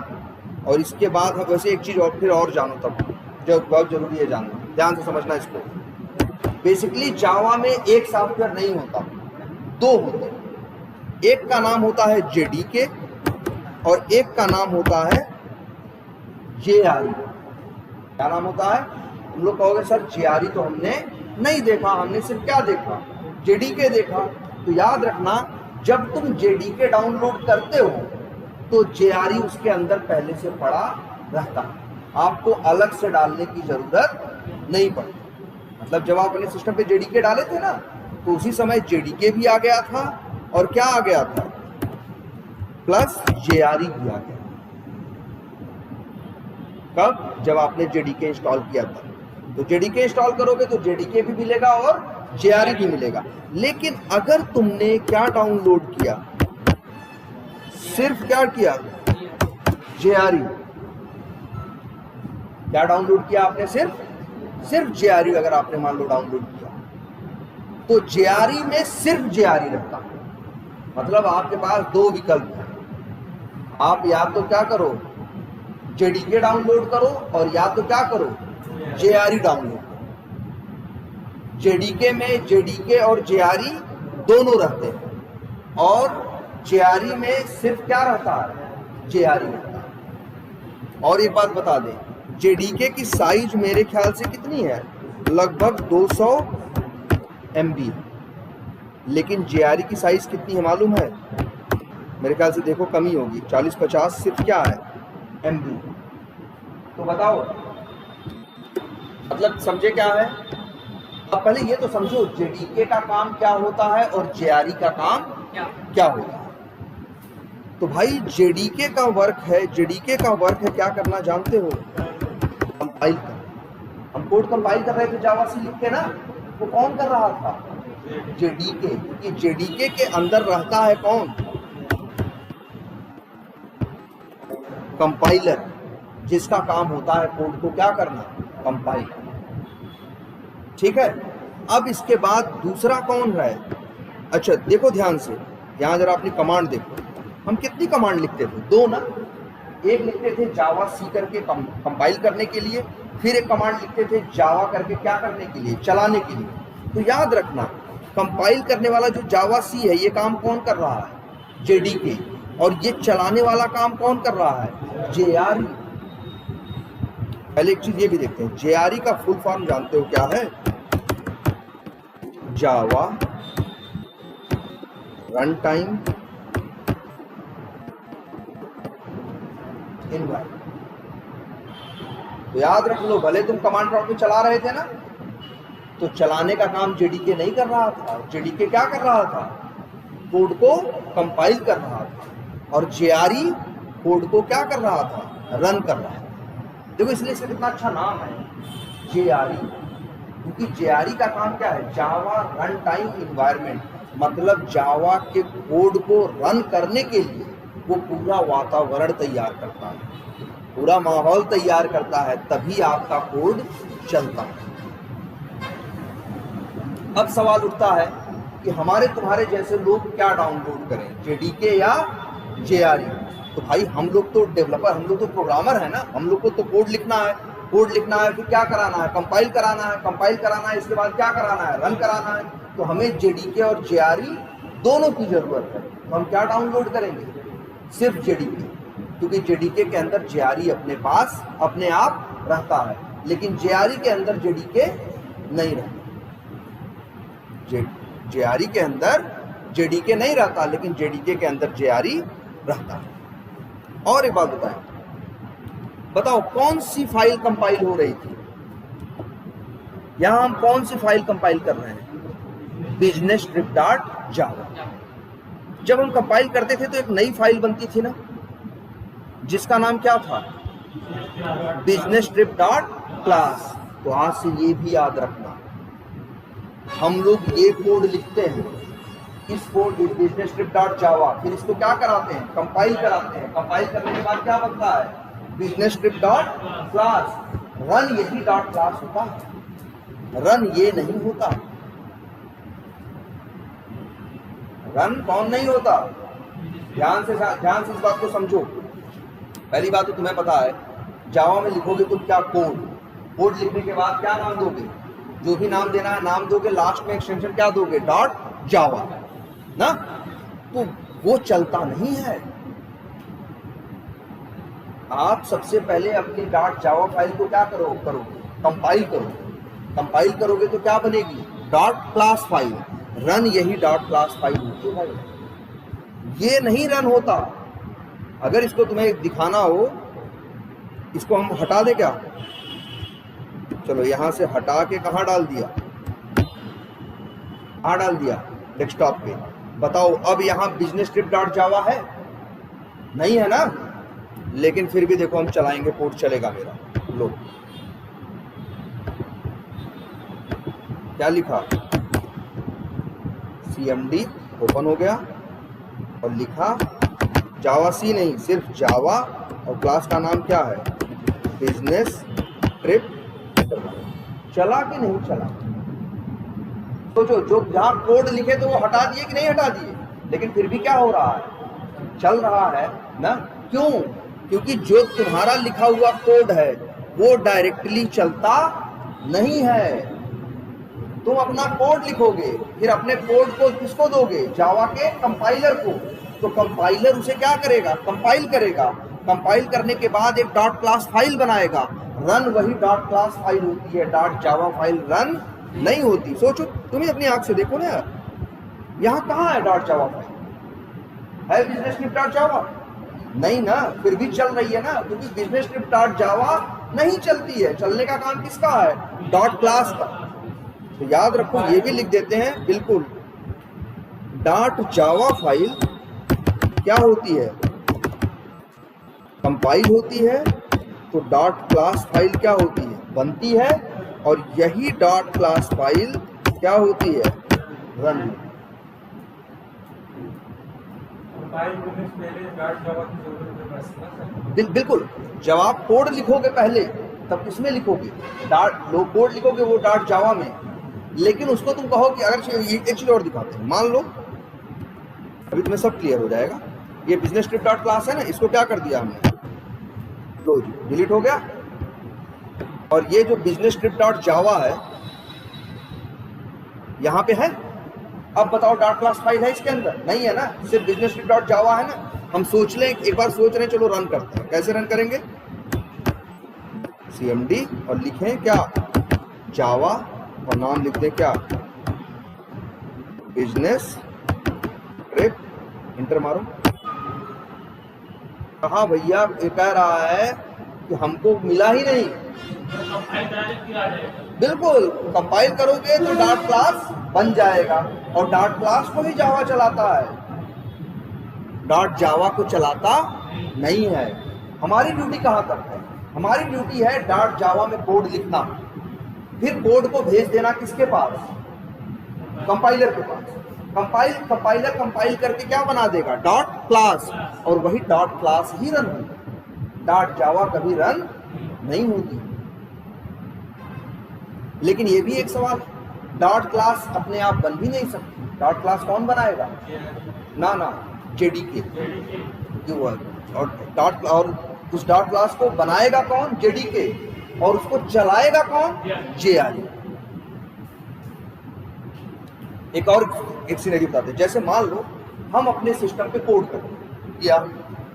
और इसके बाद हम वैसे एक चीज़ और फिर और जानो, तब जो बहुत जरूरी है जानना, ध्यान से समझना इसको। बेसिकली जावा में एक सॉफ्टवेयर नहीं होता, दो होते हैं। एक का नाम होता है जेडीके और एक का नाम होता है जेआरई। क्या नाम होता है, हम लोग कहोगे सर जेआरई तो हमने नहीं देखा, हमने सिर्फ क्या देखा, जेडीके देखा। तो याद रखना, जब तुम जेडीके डाउनलोड करते हो तो जेआरई उसके अंदर पहले से पड़ा रहता, आपको अलग से डालने की जरूरत नहीं पड़ती। मतलब जब आप अपने सिस्टम पे जेडीके डाले थे ना, तो उसी समय जेडीके भी आ गया था और क्या आ गया था, प्लस जेआरई भी आ गया। कब, जब आपने जेडीके इंस्टॉल किया था। तो जेडीके इंस्टॉल करोगे तो जेडीके भी मिलेगा और जेआरई भी मिलेगा। लेकिन अगर तुमने क्या डाउनलोड किया, सिर्फ क्या किया, जेआरई, क्या डाउनलोड किया आपने, सिर्फ जेआरई अगर आपने मान लो डाउनलोड किया, तो जेआरई में सिर्फ जेआरई रहता है। मतलब आपके पास दो विकल्प हैं, आप या तो क्या करो, जेडीके डाउनलोड करो, और या तो क्या करो, जेआरई डाउनलोड करो। जेडीके में जेडीके और जेआरई दोनों रहते हैं, और जेआरई में सिर्फ क्या रहता है, जेआरई रहता है। और एक बात बता दें, जेडीके की साइज मेरे ख्याल से कितनी है, लगभग 200 MB, लेकिन जेआरई की साइज कितनी है मालूम है, मेरे ख्याल से देखो कमी होगी, 40-50 सिर्फ क्या है, MB। तो बताओ, मतलब समझे क्या है। अब पहले ये तो समझो जेडीके का काम क्या होता है और जेआरई का काम क्या होता है। तो भाई जेडीके का वर्क है, जेडीके का वर्क है क्या करना जानते हो, कंपाइल करना। हम कोड कंपाइल कर रहे थे जावा सी लिख के ना, वो कौन कर रहा था, जेडीके। क्योंकि जेडीके के अंदर रहता है कौन, कंपाइलर, जिसका काम होता है कोड को क्या करना, कंपाइल। ठीक है। अब इसके बाद दूसरा कौन है, अच्छा देखो ध्यान से, यहाँ जरा अपनी कमांड देखो, हम कितनी कमांड लिखते थे, दो ना। एक लिखते थे जावा सी करके कंपाइल करने के लिए, फिर एक कमांड लिखते थे जावा करके क्या करने के लिए, चलाने के लिए। तो याद रखना, कंपाइल करने वाला जो जावा सी है, ये काम कौन कर रहा है, जेडीके, और ये चलाने वाला काम कौन कर रहा है, जेआरई। पहले एक चीज ये भी देखते हैं, जेआरई का फुल फॉर्म जानते हो क्या है, जावा रन टाइम एनवायरनमेंट। तो याद रख लो, भले तुम कमांड प्रॉम्प्ट में चला रहे थे ना, तो चलाने का काम जेडीके नहीं कर रहा था। जेडीके क्या कर रहा था? कोड को कंपाइल कर रहा था। और जेआरई कोड को क्या कर रहा था? रन कर रहा था। देखो इसलिए इसका कितना अच्छा नाम है जेआरई, क्योंकि जेआरई का काम क्या है? जावा रन टाइम इन्वायरमेंट, मतलब जावा के कोड को रन करने के लिए वो पूरा वातावरण तैयार करता है, पूरा माहौल तैयार करता है, तभी आपका कोड चलता है। अब सवाल उठता है कि हमारे तुम्हारे जैसे लोग क्या डाउनलोड करें, जेडीके या जेआरई? तो भाई हम लोग तो डेवलपर, हम लोग तो प्रोग्रामर है ना, हम लोग को तो कोड लिखना है। कोड लिखना है, फिर क्या कराना है? कंपाइल कराना है। कंपाइल कराना है, इसके बाद क्या कराना है? रन कराना है। तो हमें जेडीके और जेआरई दोनों की जरूरत है। तो हम क्या डाउनलोड करेंगे? सिर्फ जेडीके, क्योंकि जेडीके के अंदर जेआरई अपने पास अपने आप रहता है, लेकिन जेआरई के अंदर जेडीके नहीं रहता। जेआरई के अंदर जेडीके नहीं रहता, लेकिन जेडीके के अंदर जेआरई रहता है। और एक बात बताओ कौन सी फाइल कंपाइल हो रही थी? यहां हम कौन सी फाइल कंपाइल कर रहे हैं? बिजनेस ट्रिप डॉट जावा। जब हम कंपाइल करते थे तो एक नई फाइल बनती थी ना, जिसका नाम क्या था? Business trip dot class. तो आज से ये भी याद रखना, हम लोग ये कोड लिखते हैं, इस कोड बिजनेस ट्रिप डॉट जावा, फिर इसको क्या कराते हैं? कंपाइल कराते हैं। कंपाइल करने के बाद क्या बनता है? Business trip dot class. Run यही डॉट क्लास होता है, रन ये नहीं होता। रन कौन नहीं होता? ध्यान से इस बात को समझो। पहली बात तो तुम्हें पता है, जावा में लिखोगे तुम क्या? कोड लिखने के बाद क्या नाम दोगे? जो भी नाम देना है नाम दोगे, लास्ट में एक्सटेंशन क्या दोगे? डॉट जावा ना। तो वो चलता नहीं है। आप सबसे पहले अपनी डॉट जावा फाइल को क्या करोगे? कंपाइल करोगे। कंपाइल करोगे तो क्या बनेगी? Dot class file. रन यही डॉट क्लास फाइल होती है भाई। ये नहीं रन होता। अगर इसको तुम्हें दिखाना हो, इसको हम हटा दे क्या? चलो यहां से हटा के कहां डाल दिया? कहां डाल दिया? डेस्कटॉप पे। बताओ अब यहां बिजनेस ट्रिप डॉट जावा है? नहीं है ना। लेकिन फिर भी देखो हम चलाएंगे, कोड चलेगा मेरा। लो क्या लिखा? CMD ओपन हो गया और लिखा जावा सी नहीं, सिर्फ जावा, और क्लास का नाम क्या है? Business trip. चला कि नहीं चला? तो जो जहां कोड लिखे तो वो हटा दिए कि नहीं हटा दिए? लेकिन फिर भी क्या हो रहा है? चल रहा है ना। क्यों? क्योंकि जो तुम्हारा लिखा हुआ कोड है वो डायरेक्टली चलता नहीं है। तुम अपना कोड लिखोगे, फिर अपने कोड को किसको दोगे? जावा के कंपाइलर को। तो कंपाइलर उसे क्या करेगा? कंपाइल करेगा। कंपाइल करने के बाद एक डॉट क्लास फाइल बनाएगा। रन वही डॉट क्लास फाइल होती है, डॉट जावा फाइल रन नहीं होती। सोचो, तुम ही अपनी आंख से देखो ना यार, यहाँ कहाँ है डॉट जावा फाइल? है बिजनेस ट्रिप डॉट जावा? नहीं ना। फिर भी चल रही है ना, क्योंकि बिजनेस ट्रिप डॉट जावा नहीं चलती है। चलने का काम किसका है? डॉट क्लास का। तो याद रखो, ये भी लिख देते हैं बिल्कुल। डॉट जावा फाइल क्या होती है? कंपाइल होती है। तो डॉट क्लास फाइल क्या होती है? बनती है। और यही डॉट क्लास फाइल क्या होती है? रन। बिल्कुल। जब आप कोड लिखोगे पहले, तब किसमें लिखोगे? डॉट लो कोड लिखोगे वो डॉट जावा में। लेकिन उसको तुम कहो कि अगर एक चीज और दिखाते हैं, मान लो अभी तुम्हें सब क्लियर हो जाएगा। ये बिजनेस ट्रिप डॉट क्लास है ना, इसको क्या कर दिया हमने? लो जी, डिलीट हो गया। और ये जो बिजनेस ट्रिप डॉट जावा है यहां पे है। अब बताओ डॉट क्लास फाइल है इसके अंदर? नहीं है ना, सिर्फ बिजनेस ट्रिप डॉट जावा है ना। हम सोच लें, एक बार सोच रहे हैं, चलो रन करते हैं। कैसे रन करेंगे? CMD और लिखें क्या? जावा, और नाम लिख दें क्या? Business trip. इंटर मारो। कहा भैया, ये कह रहा है कि हमको मिला ही नहीं। बिल्कुल, कंपाइल करोगे तो डार्ट क्लास बन जाएगा, और डार्ट क्लास को ही जावा चलाता है, डार्ट जावा को चलाता नहीं है। हमारी ड्यूटी कहाँ तक है? हमारी ड्यूटी है डार्ट जावा में कोड लिखना, फिर कोड को भेज देना किसके पास? कंपाइलर के पास। कंपाइलर कंपाइल करके क्या बना देगा? डॉट क्लास, और वही डॉट क्लास ही रन होगी। डॉट जावा कभी रन नहीं होती। लेकिन ये भी एक सवाल है, डॉट क्लास अपने आप बन भी नहीं सकती। डॉट क्लास कौन बनाएगा? ना जेडीके, और उस डॉट क्लास को बनाएगा कौन? जेडीके, और उसको चलाएगा कौन? जेआरई। एक सिनेरियो बताते हैं। जैसे मान लो हम अपने सिस्टम पे कोड किया,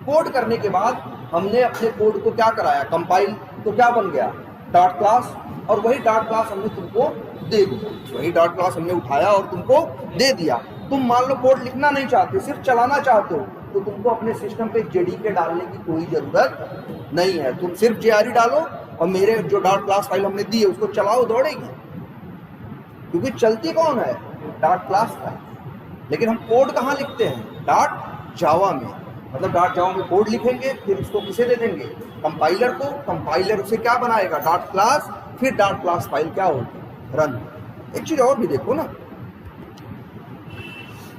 कोड करने के बाद हमने अपने कोड को क्या कराया? कंपाइल। तो क्या बन गया? डॉट क्लास, और वही डॉट क्लास हमने तुमको दे दी। वही डॉट क्लास हमने उठाया और तुमको दे दिया। तुम मान लो कोड लिखना नहीं चाहते, सिर्फ चलाना चाहते हो, तो तुमको अपने सिस्टम पे जेडीके डालने की कोई जरूरत नहीं है। तुम सिर्फ जेआरई डालो और मेरे जो डॉट क्लास फाइल हमने दी है उसको चलाओ, दौड़ेगी। क्योंकि चलती कौन है? Dot class file. लेकिन हम कोड कहाँ लिखते हैं? डॉट जावा में। मतलब डॉट जावा में कोड लिखेंगे, फिर उसको किसे दे देंगे? कंपाइलर को। कंपाइलर उसे क्या बनाएगा? डॉट क्लास, फिर डॉट क्लास फाइल क्या होगी? रन। एक चीज और भी देखो ना,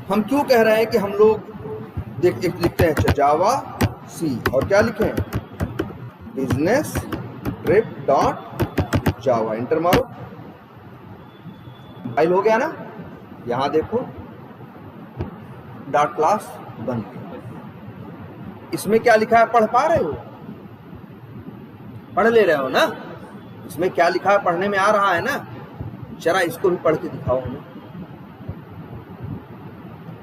हम क्यों कह रहे हैं कि हम लोग लिखते हैं जावा सी, और क्या लिखें? बिजनेस ट्रिप डॉट जावा। इंटर मारो, फाइल हो गया ना। यहां देखो डॉट क्लास बन गई। इसमें क्या लिखा है? पढ़ पा रहे हो? पढ़ ले रहे हो ना? इसमें क्या लिखा है? पढ़ने में आ रहा है ना? जरा इसको भी पढ़ के दिखाओ हमें।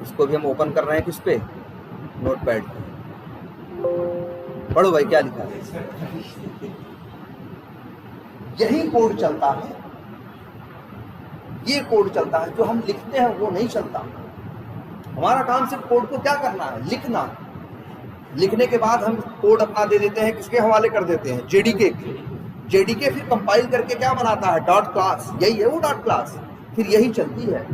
इसको भी हम ओपन कर रहे हैं किस पे? नोटपैड पे। पढ़ो भाई क्या लिखा है। यही कोड चलता है, ये कोड चलता है। जो हम लिखते हैं वो नहीं चलता। हमारा काम सिर्फ कोड को क्या करना है? लिखना। लिखने के बाद हम कोड अपना दे देते हैं, किसके हवाले कर देते हैं? जेडीके के। जेडीके फिर कंपाइल करके क्या बनाता है? Dot class. यही है वो डॉट क्लास, फिर यही चलती है।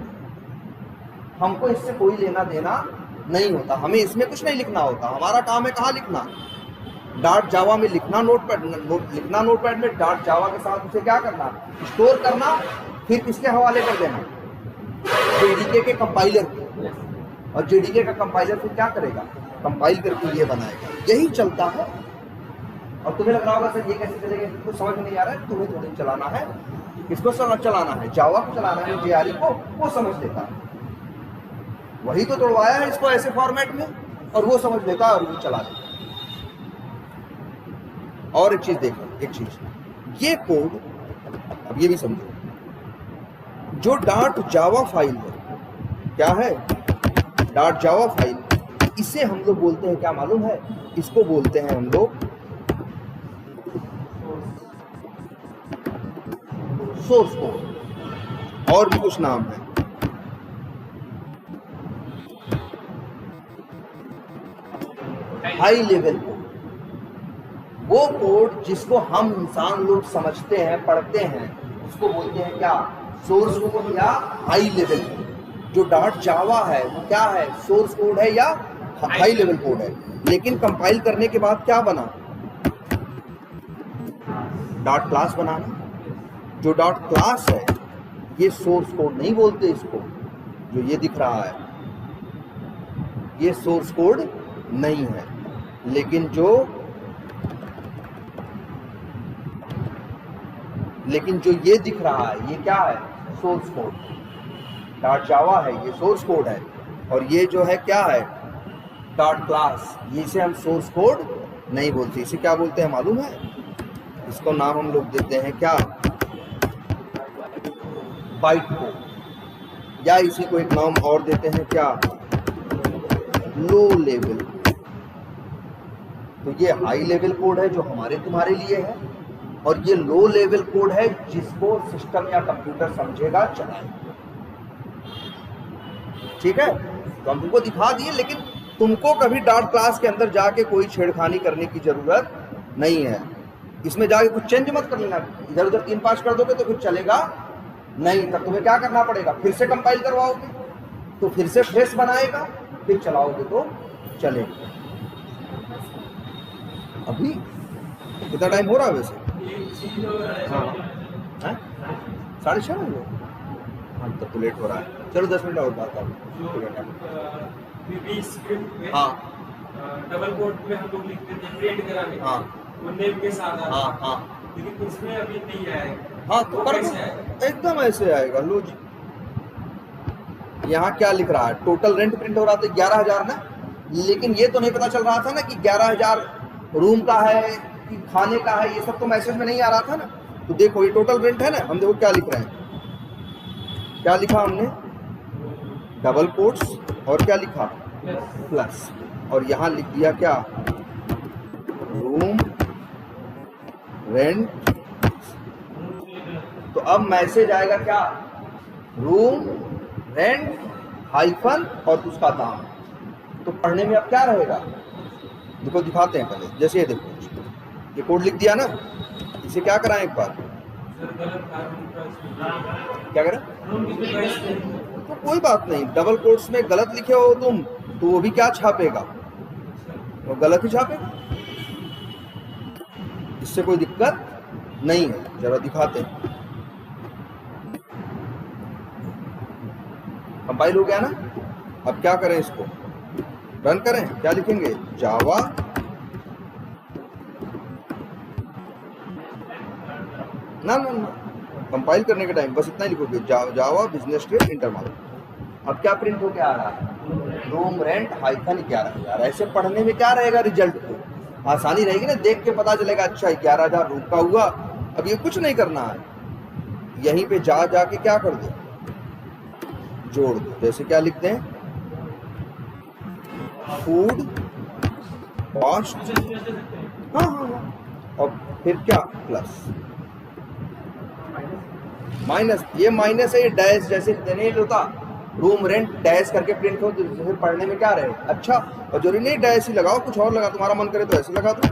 हमको इससे कोई लेना देना नहीं होता, हमें इसमें कुछ नहीं लिखना होता। हमारा काम है कहाँ लिखना? डॉट जावा में लिखना, लिखना नोटपैड में। डॉट जावा के साथ उसे क्या करना? स्टोर करना, फिर किसके हवाले कर देना? जेडीके के कंपाइलर के। और जेडीके का कंपाइलर फिर क्या करेगा? कंपाइल करके ये बनाएगा। यही चलता है। और तुम्हें लग रहा होगा सर ये कैसे चलेगा? कुछ समझ में नहीं आ रहा है। तुम्हें थोड़ी चलाना है, किसको चलाना है? जावा को चलाना है, जेआरई को। वो समझ लेता है, वही तो तोड़वाया है इसको ऐसे फॉर्मेट में, और वो समझ लेता है और वो चला लेता है। और एक चीज देखो, एक चीज, ये कोड, अब ये भी समझो, जो डॉट जावा फाइल है, क्या है? डॉट जावा फाइल, इसे हम लोग बोलते हैं क्या मालूम है? इसको बोलते हैं हम लोग सोर्स कोड, और भी कुछ नाम है। हाई लेवल कोड, वो कोड जिसको हम इंसान लोग समझते हैं, पढ़ते हैं, उसको बोलते हैं क्या? सोर्स कोड या हाई लेवल कोड। जो डॉट जावा है वो क्या है? सोर्स कोड है या हाई लेवल कोड है। लेकिन कंपाइल करने के बाद क्या बना? डॉट क्लास बनाना। जो डॉट क्लास है ये सोर्स कोड नहीं बोलते इसको। जो ये दिख रहा है ये सोर्स कोड नहीं है। लेकिन जो ये दिख रहा है ये क्या है? Source code. डॉट जावा है, ये सोर्स कोड है। और ये जो है क्या है? Dot class. ये इसे हम सोर्स कोड नहीं बोलते। इसे क्या बोलते हैं मालूम है? इसको नाम हम लोग देते हैं क्या? बाइट कोड, या इसी को एक नाम और देते हैं क्या? Low level. तो ये हाई लेवल कोड है जो हमारे तुम्हारे लिए है, और ये लो लेवल कोड है जिसको सिस्टम या कंप्यूटर समझेगा, चलाएगा। ठीक है? तो हम तुमको दिखा दिए, लेकिन तुमको कभी डॉट क्लास के अंदर जाके कोई छेड़खानी करने की जरूरत नहीं है। इसमें जाके कुछ चेंज मत कर लेना, इधर उधर 3-5 कर दोगे तो फिर चलेगा नहीं, तब तुम्हें क्या करना पड़ेगा, फिर से कंपाइल करवाओगे तो फिर से फ्रेश बनाएगा, फिर चलाओगे तो चलेगा। अभी कितना टाइम हो रहा है वैसे? हाँ 6:30 हो गए। हाँ तब तो लेट हो रहा है, चलो 10 मिनट और बात करो। हाँ डबल कोट में हम लोग लिखते थे प्रिंट कराने, हाँ वो नेम के साथ आता। हाँ हाँ लेकिन इसमें अभी नहीं आएगा। हाँ तो कर दो, एकदम ऐसे आएगा। लो जी, यहाँ क्या लिख रहा है, टोटल रेंट प्रिंट हो रहा था 11,000 ना, लेकिन ये तो नहीं पता चल रहा था ना कि 11,000 रूम का है कि खाने का है, ये सब तो मैसेज में नहीं आ रहा था ना। तो देखो ये टोटल रेंट है ना, हम देखो क्या लिख रहे हैं, क्या लिखा हमने, डबल कोट्स और क्या लिखा प्लस, और यहाँ लिख दिया क्या, रूम रेंट। तो अब मैसेज आएगा क्या, रूम रेंट हाइफन और उसका दाम। तो पढ़ने में अब क्या रहेगा, देखो दिखाते हैं पहले, जैसे ये देखो ये कोड लिख दिया ना, इसे क्या कराएं एक बार, क्या करें, तो कोई बात नहीं, डबल कोट्स में गलत लिखे हो तुम तो वो भी क्या छापेगा, वो गलत ही छापेगा, इससे कोई दिक्कत नहीं है। जरा दिखाते हैं, कंपाइल हो गया ना, अब क्या करें, इसको रन करें, क्या लिखेंगे, जावा ना ना ना, कंपाइल करने के टाइम बस इतना ही लिखोगे, जावा बिजनेस ट्रिप इंटरमार्केट। अब क्या प्रिंट होके आ रहा है, रूम रेंट हाइफन 11,000। ऐसे पढ़ने में क्या रहेगा, रिजल्ट को आसानी रहेगी ना, देख के पता चलेगा अच्छा 11,000 रूम का हुआ। अब ये कुछ नहीं करना है, यहीं पे जाके क्या कर दो, जोड़ दो। जैसे क्या लिखते हैं, फूड कॉस्ट, हाँ हाँ हाँ, और फिर क्या प्लस माइनस, ये माइनस है, ये डैश जैसे नहीं होता, रूम रेंट डैश करके प्रिंट हो, तो फिर पढ़ने में क्या रहे अच्छा। और जरूरी नहीं डैश ही लगाओ, कुछ और लगा, तुम्हारा मन करे तो ऐसे लगा दो।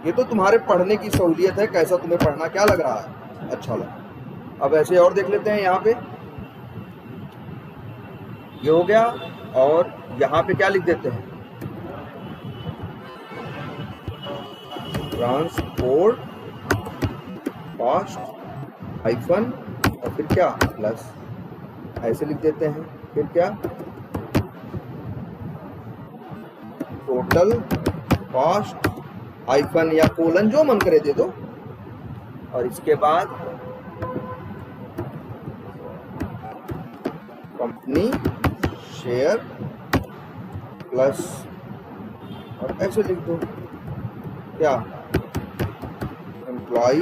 ये तो तुम्हारे पढ़ने की सहूलियत है, कैसा तुम्हें पढ़ना क्या लग रहा है अच्छा लगा। अब ऐसे और देख लेते हैं, यहाँ पे ये हो गया, और यहाँ पे क्या लिख देते हैं, ट्रांसपोर्ट कॉस्ट हाइफन और फिर क्या प्लस, ऐसे लिख देते हैं। फिर क्या, टोटल कॉस्ट हाइफन या कोलन, जो मन करे दे दो, और इसके बाद कंपनी शेयर प्लस, और ऐसे लिख दो क्या, एम्प्लॉई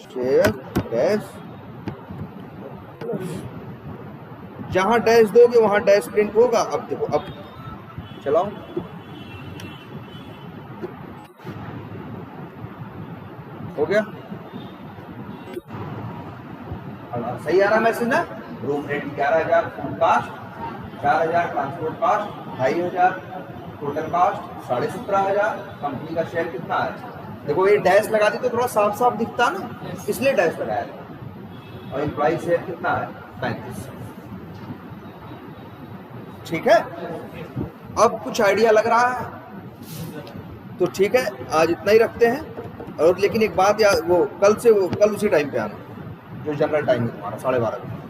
शेयर डैश, जहां डैश दोगे वहां डैश प्रिंट होगा। अब देखो, अब चलाओ, हो गया, सही आ रहा मैसेज ना, room rent 11,000, food cost 4,000, transport cost 2,500, total cost 17,500, company का शेयर कितना है। देखो ये डैश लगा दी तो थोड़ा साफ साफ दिखता ना, इसलिए डैश लगाया। और एम्प्लॉय शेयर कितना है, 35। ठीक है, अब कुछ आइडिया लग रहा है तो ठीक है, आज इतना ही रखते हैं। और लेकिन एक बात याद, वो कल उसी टाइम पे आना, जो जनरल टाइम है तुम्हारा 12:30 बजे।